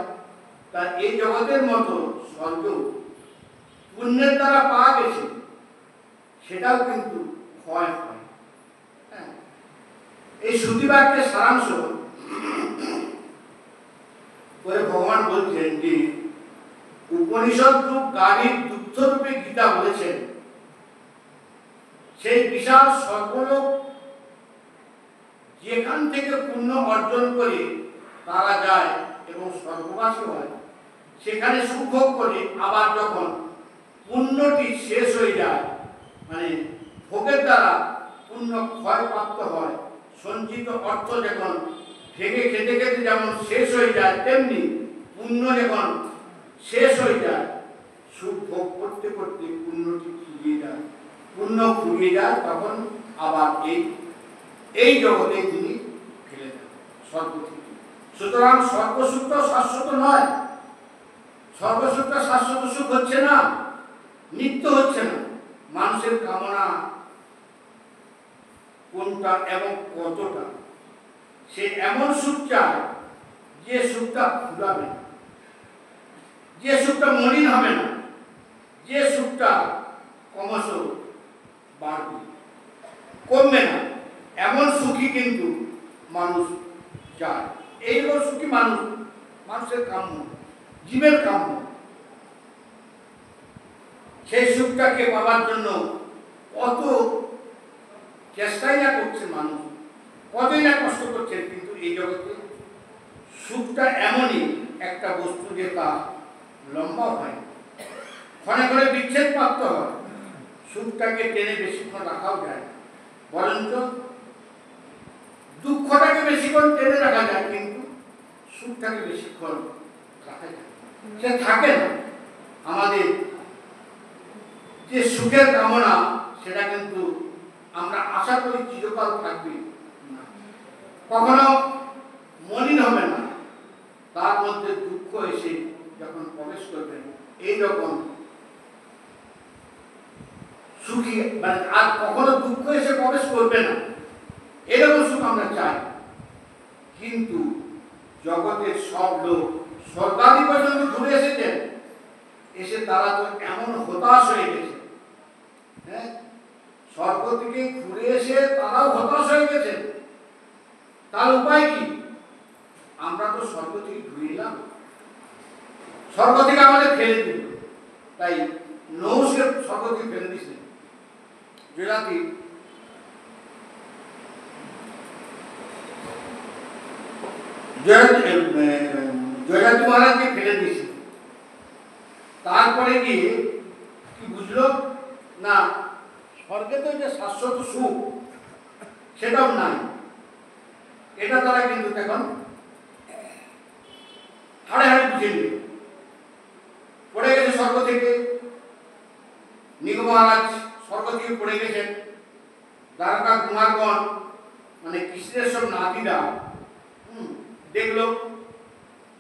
Speaker 1: তার এই জগতের মতো স্বর্গ পুণ্যের দ্বারা পাওয়া গেছে সেটাও কিন্তু ক্ষয় হয়। এই শ্রুতিবাক্যের সারাংশ করে ভগবান বলছেন যে উপনিষদ রূপ গাড়ির দুগ্ধ রূপে গীতা বলেছেন, সেই বিশাল সর্বলোক যেখান থেকে পুণ্য অর্জন করে তারা যায় এবং স্বর্গবাসী হয়, সেখানে সুখ ভোগ করে আবার যখন পুণ্যটি শেষ হয়ে যায়, মানে ভোগের দ্বারা পুণ্য ক্ষয়প্রাপ্ত হয়, সঞ্চিত অর্থ যখন ভেঙে খেতে খেতে যেমন শেষ হয়ে যায়, তেমনি পুণ্য যখন শেষ হয়ে যায়, সুখ ভোগ করতে করতে পুণ্যটি ফুরিয়ে যায়। পুণ্য ফুরিয়ে যায় তখন আবার এই জগতে তিনি ফেলে দেন স্বর্গ থেকে। সুতরাং স্বর্গসুখটা শাশ্বত নয়, স্বর্গসুখটা শাশ্বত সুখ হচ্ছে না, নিত্য হচ্ছে না। মানুষের কামনা কোনটা এবং কতটা, সে এমন সুখ চায় যে সুখটা ফুরাবে না, যে সুখটা মলিন হবে না, যে সুখটা ক্রমশ বাড়বে, কমবে না, এমন সুখী কিন্তু মানুষ চায়। এইরকম সুখী মানুষের কাম্য, জীবের কাম্য। সেই সুখটাকে পাওয়ার জন্য কত চেষ্টাই না করছে মানুষ, কতই না কষ্ট করছে, কিন্তু এই জগতে সুখটা এমনই একটা বস্তু যে তা লম্বা হয়, ক্ষণে ক্ষণে বিচ্ছেদ প্রাপ্ত হয়। সুখটাকে টেনে বেশিক্ষণ রাখাও যায়, বরঞ্চ দুঃখটাকে বেশিক্ষণ টেনে রাখা যায়, কিন্তু সুখটাকে বেশিক্ষণ রাখা যায় সে থাকে না। আমাদের যে সুখের কামনা সেটা কিন্তু আমরা আশা করি চিরকাল থাকবে না, কখনো মলিন হবে না। তার মধ্যে দুঃখ এসে যখন প্রবেশ করবেন, এইরকম সুখী মানে আর কখনো দুঃখ এসে প্রবেশ করবে না, এরকম সুখ আমরা চাই। কিন্তু জগতের সব লোক স্বর্গাদি পর্যন্ত ঘুরে এসেছেন, এসে তারা তো এমন হতাশ হয়ে গেছে, হ্যাঁ, স্বর্গ থেকে ঘুরে এসে তারাও হতাশ হয়ে গেছে। তার উপায় কি? আমরা তো স্বর্গ থেকে ঘুরে এলাম, স্বর্গ থেকে আমাদের ফেলে দিল। তাই নৌসে স্বর্গ থেকে ফেলে দিয়েছে। জয়জাতি মহারাজকে ফেলে দিয়েছে। তারপরে গিয়ে কি বুঝলো না স্বর্গে তো যে শাশ্বত সুখ সেটাও নাই। এটা তারা কিন্তু এখন হাড়ে হাড়ে বুঝে নিল। পড়ে গেছে স্বর্গ থেকে, নিগ মহারাজ স্বর্গ থেকে পড়ে গেছেন। দ্বারকা কুমারগণ মানে কৃষ্ণের সব নাতিরা দেখলো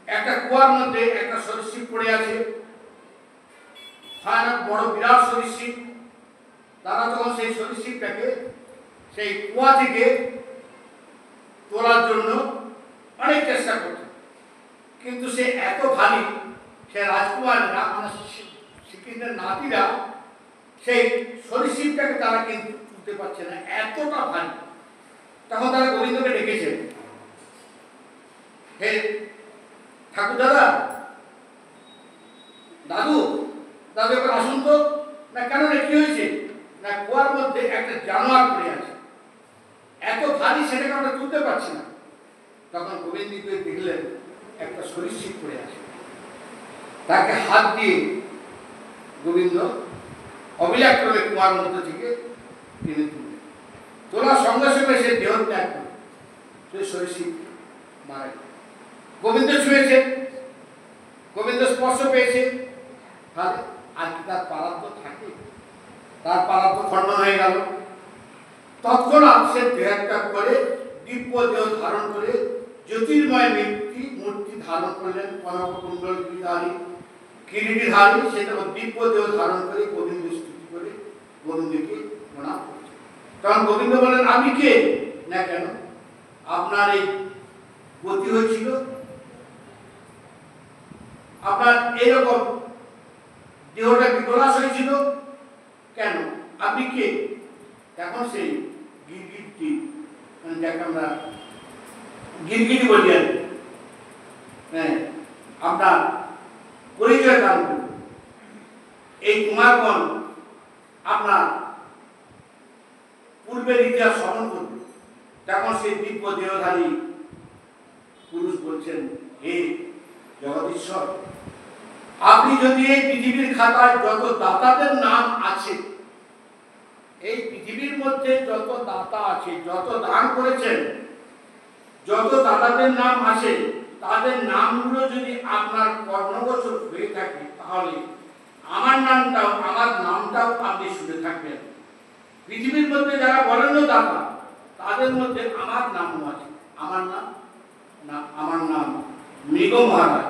Speaker 1: একটা কুয়ার মধ্যে একটা সরীসৃপ পড়ে আছে, ভয়ানক বড় বিরাট সরীসৃপ। তারা তখন সেই সরীসৃপটাকে সেই কুয়া থেকে তোলার জন্য অনেক চেষ্টা করছে, কিন্তু সে এত ভারী, সে রাজকুমাররা মানে শ্রীকৃষ্ণের নাতিরা সেই সরীসৃপটাকে তারা কিন্তু তুলতে পারছে না, এতটা ভারী। তখন তারা গোবিন্দকে ডেকেছে, হে ঠাকুর দাদা, দাদু দাদু এবার আসুন তো। না কেন রে, কি হয়েছে? না কুয়ার মধ্যে একটা জানোয়ার পড়ে আছে, এত ভারী সেটাকে আমরা তুলতে পারছি না। তখন গোবিন্দকে দেখলেন একটা সরীসৃপ পড়ে আছে, তাকে হাত দিয়ে গোবিন্দ অবিলাপ করে কুয়ার মধ্যে থেকে টেনে তুললেন। তোলার সঙ্গে সঙ্গে সে দেহ ত্যাগ করে সেই সরীসৃপ মারা গেল। গোবিন্দ ছুঁয়েছে, গোবিন্দ স্পর্শ পেয়েছে, তাহলে আর কি তার পারাত্ম থাকে? তার পারাত্ম খণ্ডন হয়ে গেল। তৎক্ষণাৎ সে দেহত্যাগ করে দিব্য দেহ ধারণ করে জ্যোতির্ময় মূর্তি ধারণ করলেন, কনক কুণ্ডলধারী কিরীটিধারী। সে তখন দিব্য দেহ ধারণ করে গোবিন্দ স্তুতি করে গোবিন্দকে প্রণাম করছে। তখন গোবিন্দ বলেন, আমি কে? না কেন আপনার এই গতি হয়েছিল, আপনার এইরকম দেহটা বিকলাস হয়েছিল কেন? আপনি কে? এখন সেই গিরগিটি মানে যাকে আমরা গিরগিটি বলি আর হ্যাঁ, আপনার পরিচয় দান করুন। এই কুমারগণ আপনার পূর্বের ইতিহাস স্মরণ করবে। তখন সেই দিব্য দেহধারী পুরুষ বলছেন, হে জগদীশ্বর, আপনি যদি এই পৃথিবীর খাতায় যত দাতাদের নাম আছে, এই পৃথিবীর মধ্যে যত দাতা আছে, যত দান করেছেন, যত দাতাদের নাম আছে, তাদের নামগুলো যদি আপনার কর্ণগোচর হয়ে থাকে, তাহলে আমার নামটাও আপনি শুনে থাকবেন। পৃথিবীর মধ্যে যারা বরেণ্য দাতা, তাদের মধ্যে আমার নামও আছে। আমার নাম মৃগ মহারাজ।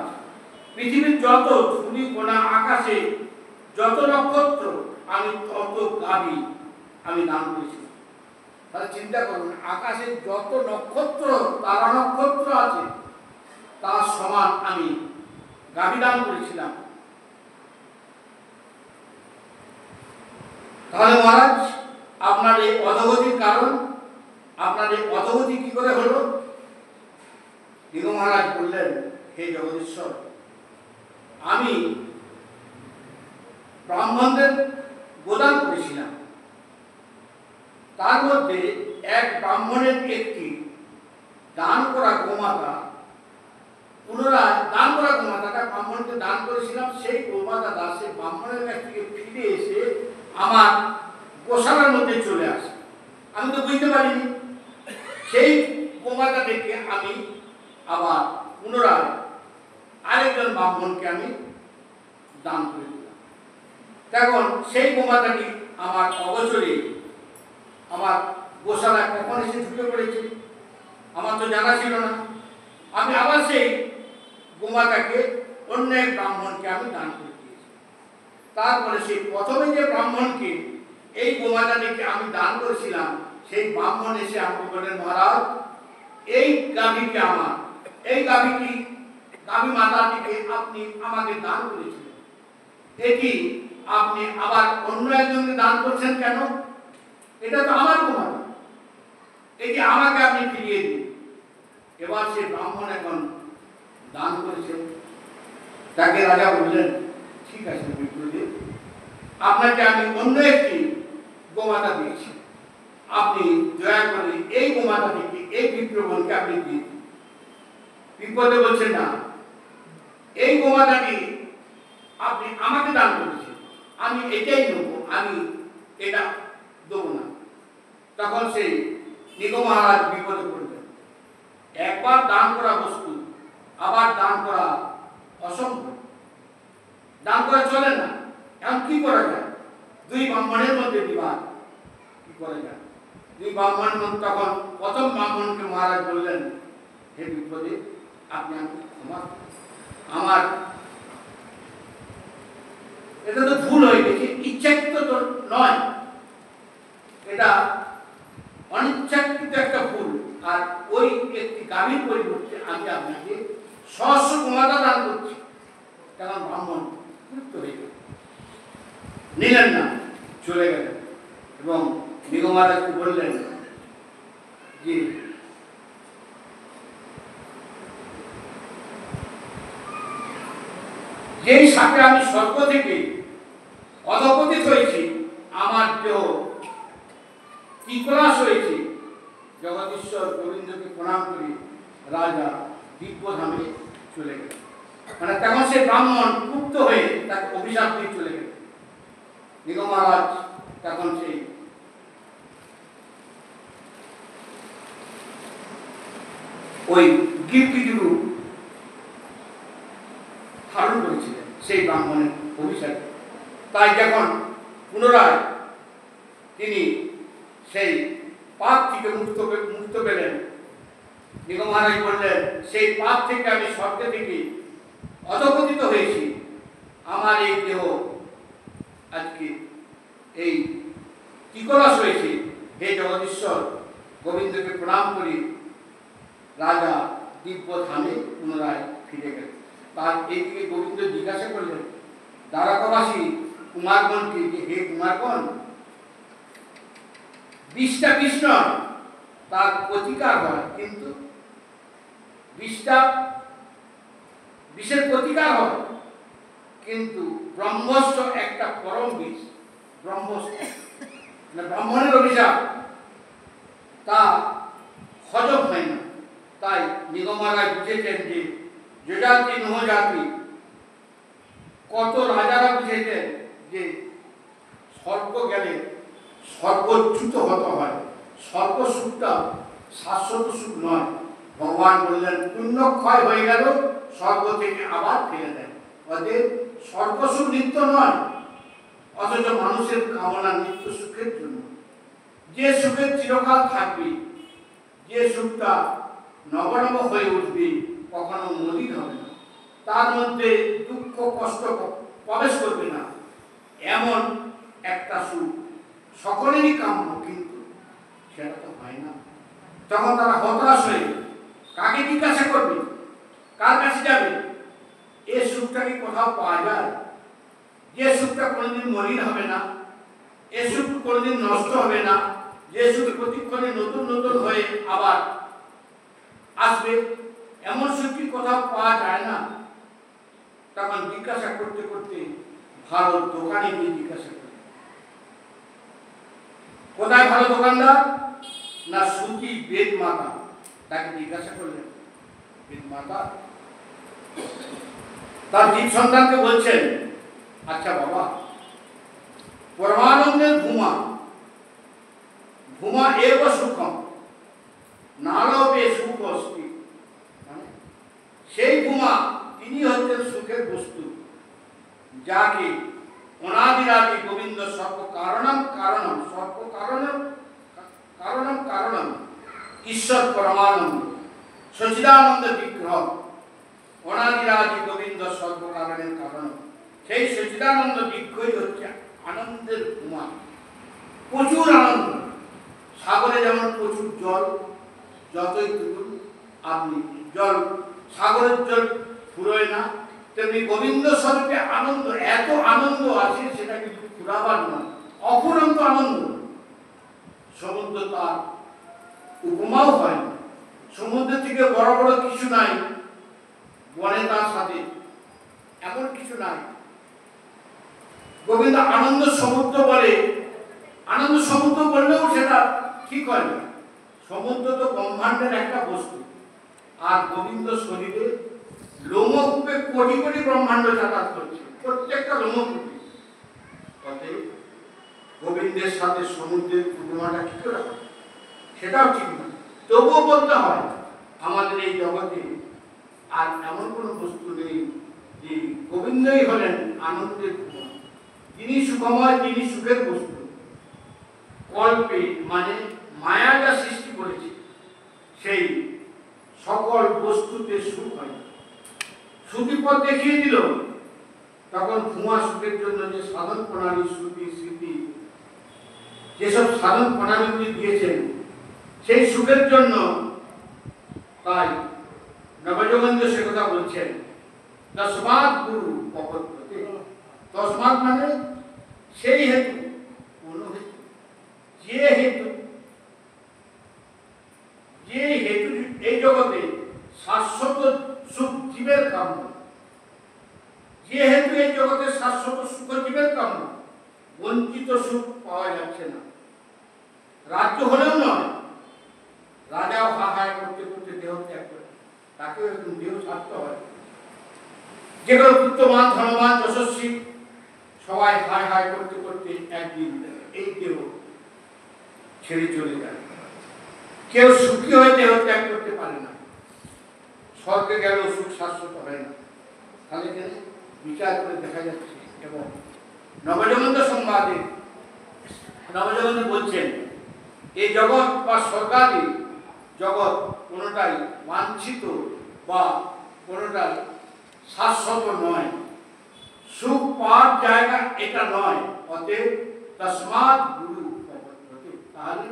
Speaker 1: পৃথিবীর যত ধূলি কোণা, আকাশে যত নক্ষত্র, আমি তত গাভী আমি দান করেছি। তাহলে চিন্তা করুন, আকাশে যত নক্ষত্র, তারা নক্ষত্র আছে, তার সমান আমি গাভী দান করেছিলাম। তাহলে মহারাজ, আপনার এই অধগতির কারণ, আপনার এই অধগতি কি করে হলো? দিগ মহারাজ বললেন, হে জগদীশ্বর, আমি ব্রাহ্মণদের গোদান করেছিলাম। তার মধ্যে এক ব্রাহ্মণের একটি দান করা গোমাতা, পুনরায় দান করা গোমাতাটা ব্রাহ্মণকে দান করেছিলাম। সেই গোমাতাটা সেই ব্রাহ্মণের কাছ থেকে ফিরে এসে আমার গোশালার মধ্যে চলে আসে। আমি তো বুঝতে পারিনি। সেই গোমাতা থেকে আমি আবার পুনরায় আরেকজন ব্রাহ্মণকে আমি দান করে দিলাম। তখন সেই গোমাতাটি আমার অগোচরে আমার গোশালায় কখন এসে ঢুকে পড়েছে, আমার তো জানা ছিল না। আমি আবার সেই গোমাতাকে অন্য এক ব্রাহ্মণকে আমি দান করে দিয়েছি। তারপরে সেই প্রথমে যে ব্রাহ্মণকে এই গোমাতাটিকে আমি দান করেছিলাম, সেই ব্রাহ্মণ এসে আমাকে বললেন, মহারাজ, এই গাভীকে আমার, এই গাভী মাতাটিকে আপনি আমাকে দান করেছিলেন, এটি আপনি আবার অন্য একজনকে দান করছেন কেন? এটা তো আমার গোমাতা, এটি আমাকে আপনি ফিরিয়ে দিন। এবার সে ব্রাহ্মণ এখন দান করেছেন। তাকে রাজা বললেন, ঠিক আছে বিপ্রদেব, আপনাকে আমি অন্য একটি গোমাতা দিয়েছি, আপনি দয়া করে এই গোমাতাটিকে এই বিপ্রগণকে আপনি দিয়ে দিন। বিপ্রদেব বলছেন, না, এই গোমাতাটি আপনি আমাকে দান করেছেন, আমি এটাই নেব, আমি এটা দেবো না। তখন সেই নিগম মহারাজ বিপদে পড়লেন। একবার দান করা বস্তু আবার দান করা অসম্ভব, দান করা চলে না। এখন কি করা যায়? দুই ব্রাহ্মণের মধ্যে বিবাদ, কি করা যায়? দুই ব্রাহ্মণ তখন প্রথম ব্রাহ্মণকে মহারাজ বললেন, হে বিপদে, আপনি আমাকে ক্ষমা, আমার এটা তো ভুল হয়ে গেছে, ইচ্ছাকৃত তো নয়, এটা অনিচ্ছাকৃত একটা ভুল। আর ওই একটি গাভীর পরিবর্তে আমি আপনাকে সহস্র গোমাতা দান করছি। তখন ব্রাহ্মণ তৃপ্ত হয়ে গেল, নিলেন না, চলে গেলেন এবং নিগম মহারাজকে বললেন যে যেই সাথে আমি স্বর্গ থেকে অধপতিত হয়েছি, আমার দেহ পিকলাস হয়েছে, জগদীশ্বর গোবিন্দকে প্রণাম করে রাজা দিব্যধামে চলে গেল। মানে তখন সে ব্রাহ্মণ ক্ষুব্ধ হয়ে তাকে অভিশাপ দিয়ে চলে গেল। নিগম মহারাজ তখন সেই ওই গিরগিটিরু ধারণ করেছিলেন সেই ব্রাহ্মণের অভিশাপে। তাই যখন পুনরায় তিনি সেই পাপ থেকে মুক্ত পেলেন, নিগম মহারাজ বললেন, সেই পাপ থেকে আমি স্বর্গ থেকে অধপতিত হয়েছি, আমার এই দেহ আজকে এই পিকলাস হয়েছে, হে জগদীশ্বর গোবিন্দকে প্রণাম করি রাজা দিব্য ধামে পুনরায় ফিরে গেলেন। তার এইদিকে গোবিন্দ জিজ্ঞাসা করলেন দ্বারকাবাসী কুমারগণকে, যে হে কুমারগণ, বিষটা কৃষ্ণ, তার প্রতিকার হয়, কিন্তু বিষের প্রতিকার হয়, কিন্তু ব্রহ্মস্ত্র একটা পরম বিষ, ব্রহ্মস্ত্র ব্রাহ্মণের অভিশাপ, তা হজম হয় না। তাই নিগম মহারাজ বুঝেছেন যে যজাতি নহ জাতি, কত রাজারা বুঝেছেন যে স্বর্গ গেলে স্বর্গচ্যুত হতে হয়, স্বর্গ সুখটা শাশ্বত সুখ নয়। ভগবান বললেন পুণ্য ক্ষয় হয়ে গেল, স্বর্গ থেকে আবার ফিরে দেয়। অতএব স্বর্গ সুখ নিত্য নয়, অথচ মানুষের কামনা নিত্য সুখের জন্য। যে সুখের চিরকাল থাকবে, যে সুখটা নবনব হয়ে উঠবে, কখনো মলিন হবে না, তার মধ্যে দুঃখ কষ্ট প্রবেশ করবে না, এমন একটা সুখ সকলেরই কাম্য, কিন্তু সেটা তো হয় না। তখন তারা হতাশ হয়ে কাকে জিজ্ঞাসা করবে, কার কাছে যাবে? এ সুখটা কি কোথাও পাওয়া যায়? যে সুখটা কোনোদিন মলিন হবে না, এ সুখ কোনোদিন নষ্ট হবে না, যে সুখ প্রতিক্ষণে নতুন নতুন হয়ে আবার আসবে, এমন সুখ কি কোথাও পাওয়া যায় না? তখন জিজ্ঞাসা করতে করতে ভালো দোকানে গিয়ে জিজ্ঞাসা করে, কোথায় ভালো দোকানদার? না সুখী বেদ মাতা। তাকে জিজ্ঞাসা করলেন, বেদ মাতা তার জীব সন্তানকে বলছেন, আচ্ছা বাবা, পরমানন্দের ভূমা ভূমা এব সুখম নালবে সুখ অস্তি, মানে সেই ভূমা তিনি হচ্ছেন সুখের বস্তু, যাকে অনাদিরাদি গোবিন্দ সর্ব কারণম কারণম, সর্ব কারণম কারণম কারণম ঈশ্বর পরমানন্দ সচিদানন্দ বিগ্রহ, অনাদিরাদি গোবিন্দ সর্ব কারণের কারণ। সেই সচিদানন্দ বিগ্রহই হচ্ছে আনন্দের ভূমা, প্রচুর আনন্দ। সাগরে যেমন প্রচুর জল, যতই তুলুন আপনি জল, সাগরের জল ফুরোয় না, তেমনি গোবিন্দ স্বরূপে আনন্দ, এত আনন্দ আছে সেটা কিন্তু ফুরাবার নয়, অফুরন্ত আনন্দ। সমুদ্র তার উপমাও হয় না, সমুদ্র থেকে বড় বড় কিছু নাই, বনে তার সাথে এমন কিছু নাই। গোবিন্দ আনন্দ সমুদ্র বলে, আনন্দ সমুদ্র বললেও সেটা ঠিক হয় না। সমুদ্র তো ব্রহ্মাণ্ডের একটা বস্তু, আর গোবিন্দ শরীরে লোমকূপে কোটি কোটি ব্রহ্মাণ্ড যাতায়াত করছে। প্রত্যেকটা লোমকূপে। অতএব গোবিন্দের সাথে সমুদ্রের তুলনাটা কি করে হয়? সেটাও ঠিক না। তবুও বলতে হয় আমাদের এই জগতে আর এমন কোনো বস্তু নেই যে গোবিন্দই হলেন আনন্দের কুমার, তিনি সুখময়, তিনি সুখের বস্তু। কল্পে মানে মায়া যা সৃষ্টি করেছে সেই সকল বস্তুতে সুখ হয়। শ্রুতিপথ দেখিয়ে দিল, তখন ভুয়া সুখের জন্য যে সাধন প্রণালী, শ্রুতি স্মৃতি যেসব সাধন প্রণালীগুলি দিয়েছেন সেই সুখের জন্য, তাই নবযোগেন্দ্র সে কথা বলছেন, তস্মাৎ গুরু অপদ্যতে। তস্মাৎ মানে সেই হেতু, কোন হেতু, যে হেতু, যে হেতু এই জগতে শাশ্বত সুখ জীবের কাম্য, যেহেতু এই জগতে শাশ্বত সুখ জীবের কাম্য, বঞ্চিত সুখ পাওয়া যাচ্ছে না। রাজ্য হলেও নয়, রাজাও হাহায় করতে করতে দেহ ত্যাগ করে, তাকেও একটু দেহ ছাড়তে হয়। যেগুলো পুত্রবান, ধনবান, যশস্বী সবাই হায় হায় করতে করতে একদিন এই দেহ ছেড়ে চলে যায়। কেউ সুখী হয়ে দেহ ত্যাগ করতে পারে না, স্বর্গে গেলেও সুখ শাশ্বত হয় না। তাহলে বিচার করে দেখা যাচ্ছে। এবং নবযোগেন্দ্র সংবাদে নবযোগেন্দ্র বলছেন, এই জগৎ বা স্বর্গাদি জগৎ কোনোটাই বাঞ্ছিত বা কোনোটাই শাশ্বত নয়, সুখ পাওয়ার জায়গা এটা নয়। অতএব তস্মাৎ গুরু অপদ্যতে। তাহলে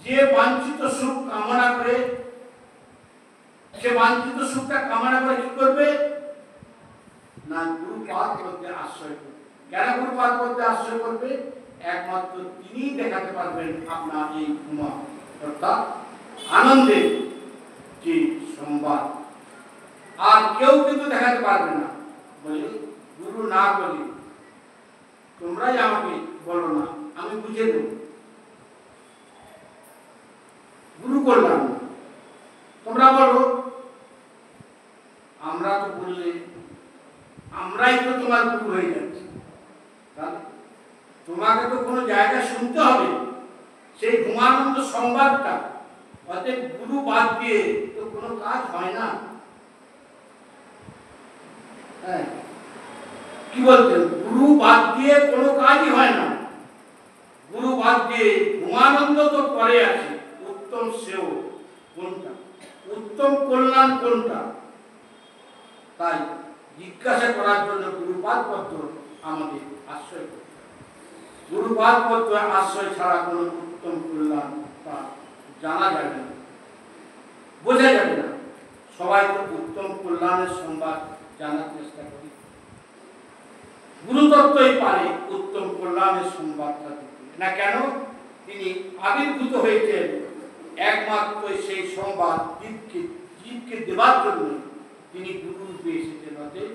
Speaker 1: যে বাঞ্ছিত সুখ কামনা করে, সে বাঞ্ছিত সুখটা কামনা করে কি করবে না, গুরুপাদ পদ্মে আশ্রয় করবে। কেন গুরুপাদ পদ্মে আশ্রয় করবে? একমাত্র তিনিই দেখাতে পারবেন আপনার এই উমা, অর্থাৎ আনন্দের যে সংবাদ। আর কেউ কিন্তু দেখাতে পারবে না। বলে গুরু না বলি, তোমরাই আমাকে বলো না, আমি বুঝে দেব। গুরু করলাম, তোমরা বলো। আমরা তো বললে আমরাই তো তোমার গুরু হয়ে যাচ্ছি। তোমাকে তো কোনো জায়গায় শুনতে হবে সেই ঘুমানন্দ সংবাদটা। অতএব গুরু বাদ দিয়ে তো কোনো কাজ হয় না। হ্যাঁ, কি বলতেন? গুরু বাদ দিয়ে কোনো কাজই হয় না। গুরু বাদ দিয়ে ঘুমানন্দ তো পরে আছে। উত্তম সেও কোনটা, উত্তম কল্যাণ কোনটা, তাই জিজ্ঞাসা করার জন্য গুরুপাদ পদ্ম আমাদের আশ্রয় করতে হবে। গুরুপাদ পদ্ম আশ্রয় ছাড়া কোনো উত্তম কল্যাণ তা জানা যাবে না, বোঝা যাবে না। সবাই তো উত্তম কল্যাণের সংবাদ জানার চেষ্টা করি। গুরুতত্ত্বই পারে উত্তম কল্যাণের সংবাদটা দিতে না। কেন? তিনি আবির্ভূত হয়েছেন একমাত্র সেই সংবাদ জীবকে দেবার জন্য। তিনি গুরু রূপে এসেছেন। অতএব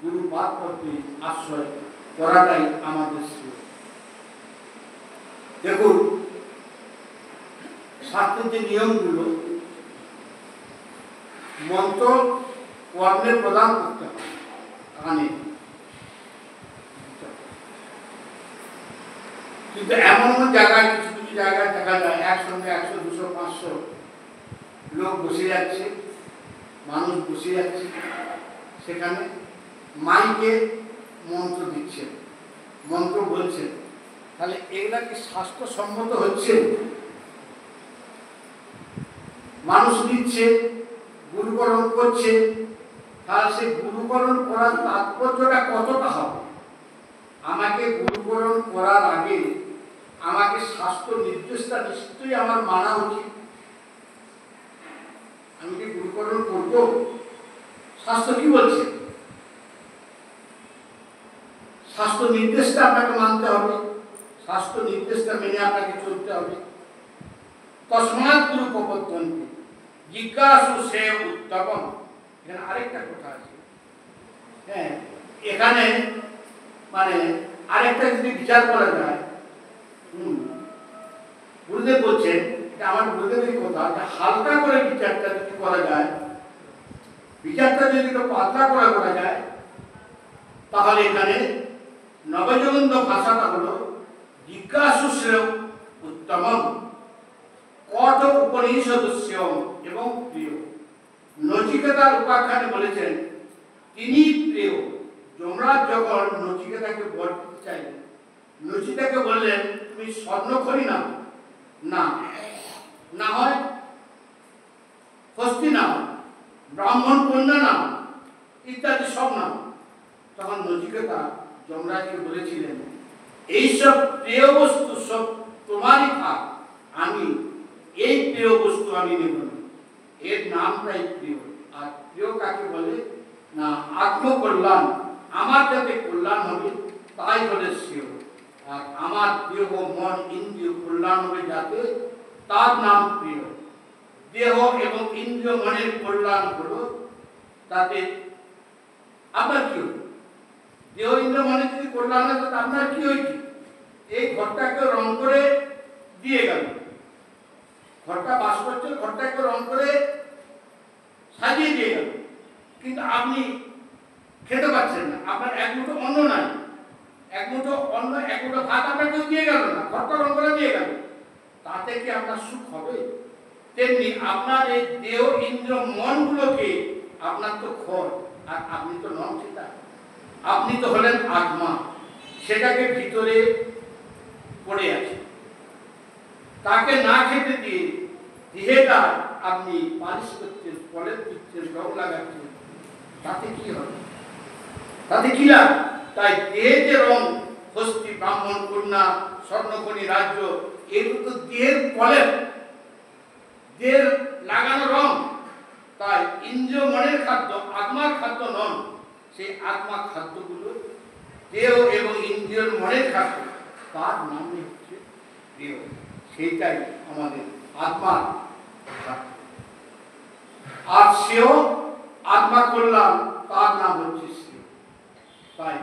Speaker 1: গুরুপাদ পদ্মে আশ্রয় করাটাই আমাদের শ্রেয়। দেখুন, শাস্ত্রের যে নিয়মগুলো, মন্ত্র কর্মে প্রদান করতে হবে কানে, কিন্তু এমন এমন জায়গায়, কিছু কিছু জায়গায় দেখা যায় একসঙ্গে 100, 200, 500 লোক বসে যাচ্ছে, মানুষ বসে যাচ্ছে, সেখানে মাইকে মন্ত্র দিচ্ছে, মন্ত্র বলছে। তাহলে এগুলা কি স্বাস্থ্যসম্মত হচ্ছে? মানুষ দিচ্ছে, গুরুকরণ করছে, তাহলে সে গুরুকরণ করার তাৎপর্যটা কতটা হবে? আমাকে গুরুকরণ করার আগে আমাকে শাস্ত্র নির্দেশটা নিশ্চয়ই আমার মানা উচিত। আমি কি গুরুকরণ করব? শাস্ত্র কি বলছে? শাস্ত্র নির্দেশটা আপনাকে মানতে হবে, শাস্ত্র নির্দেশটা মেনে আপনাকে চলতে হবে। তস্মাৎ গুরু প্রপদ্যন্তে জিজ্ঞাসু সে উত্তপম। এখানে আরেকটা কথা আছে। হ্যাঁ, এখানে মানে আরেকটা যদি বিচার করা যায়, গুরুদেব বলছেন, এটা আমার গুরুদেবের কথা, যে হালকা করে বিচারটা যদি করা যায়, বিচারটা যদি একটু পাতলা করা যায়, তাহলে এখানে নবযোগিন্দ ভাষাটা হলো জিজ্ঞাসু শ্রেয় উত্তমম কঠ উপনিষদস্য এবং প্রিয়। নচিকেতার উপাখ্যানে বলেছেন তিনি প্রিয়। যমরাজ যখন নচিকেতাকে বলতে চাইলেন, নচিকেতাকে বললেন তুমি স্বর্ণখনি নাও, না না হয় হস্তি নাও, ব্রাহ্মণ কন্যা নাও, ইত্যাদি সব নাও। তখন নচিকেতা যমরাজকে বলেছিলেন এইসব প্রিয় বস্তু সব তোমারই থাক, আমি এই প্রিয় বস্তু আমি নেব না, এর নামটাই প্রিয়। আর প্রিয় কাকে বলে না, আত্মকল্যাণ, আমার যাতে কল্যাণ হবে তাই হলে শ্রেয়। আর আমার দেহ মন ইন্দ্রিয় কল্যাণ হবে যাতে, তার নাম প্রিয়। দেহ এবং ইন্দ্রিয় মনের কল্যাণ হলো তাতে আপনার কি হলো? দেহ ইন্দ্রিয় মনের যদি কল্যাণ হয় তাতে আপনার কি হয়েছে? এই ঘরটাকে রং করে দিয়ে গেল, ঘরটা বাস করছে, ঘরটাকে রং করে সাজিয়ে দিয়ে গেল, কিন্তু আপনি খেতে পাচ্ছেন না, আপনার এক মুঠো অন্ন নাই, এক মুঠো অন্ন, এক মুঠো ভাত আপনাকে দিয়ে গেল না, ঘরটা রং করে দিয়ে গেল, তাতে কি আপনার সুখ হবে? তেমনি আপনার এই দেহ ইন্দ্রিয় মনগুলোকে, আপনার তো ঘর, আর আপনি তো নন সেটা, আপনি তো হলেন আত্মা, সেটাকে ভিতরে পড়ে আছে, তাকে না খেতে দিয়ে দেহটা আপনি পালিশ করছেন, ফলের দিচ্ছেন, রং লাগাচ্ছেন, তাতে কি হবে? তাতে কি লাভ? তাই দেহে যে রং, হস্তি, ব্রাহ্মণ, কন্যা, স্বর্ণখনি, রাজ্য, এগুলো তো দেহের ফলের, দেহের লাগানো রং। তাই ইন্দ্রিয় মনের খাদ্য আত্মার খাদ্য নন, সেই আত্মার খাদ্যগুলো দেহ এবং ইন্দ্রিয় মনের খাদ্য, তার নামই হচ্ছে দেহ, সেইটাই আমাদের আত্মার খাদ্য। আর সেও আত্মা কল্যাণ, তার নাম হচ্ছে শ্রেয়। তাই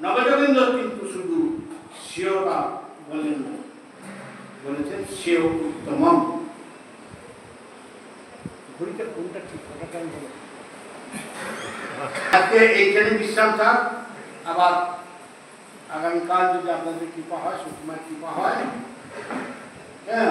Speaker 1: নবযোগিন্দ কিন্তু শুধু শ্রেয়টা বলেন না, বলেছেন শ্রেয় উত্তমম। ঘড়িটা কোনটা ঠিক, ওটা কেন বলো? আজকে এইখানে বিশ্রাম থাক, আবার আগামীকাল যদি আপনাদের কৃপা হয়, সুকুমার কৃপা হয়, হ্যাঁ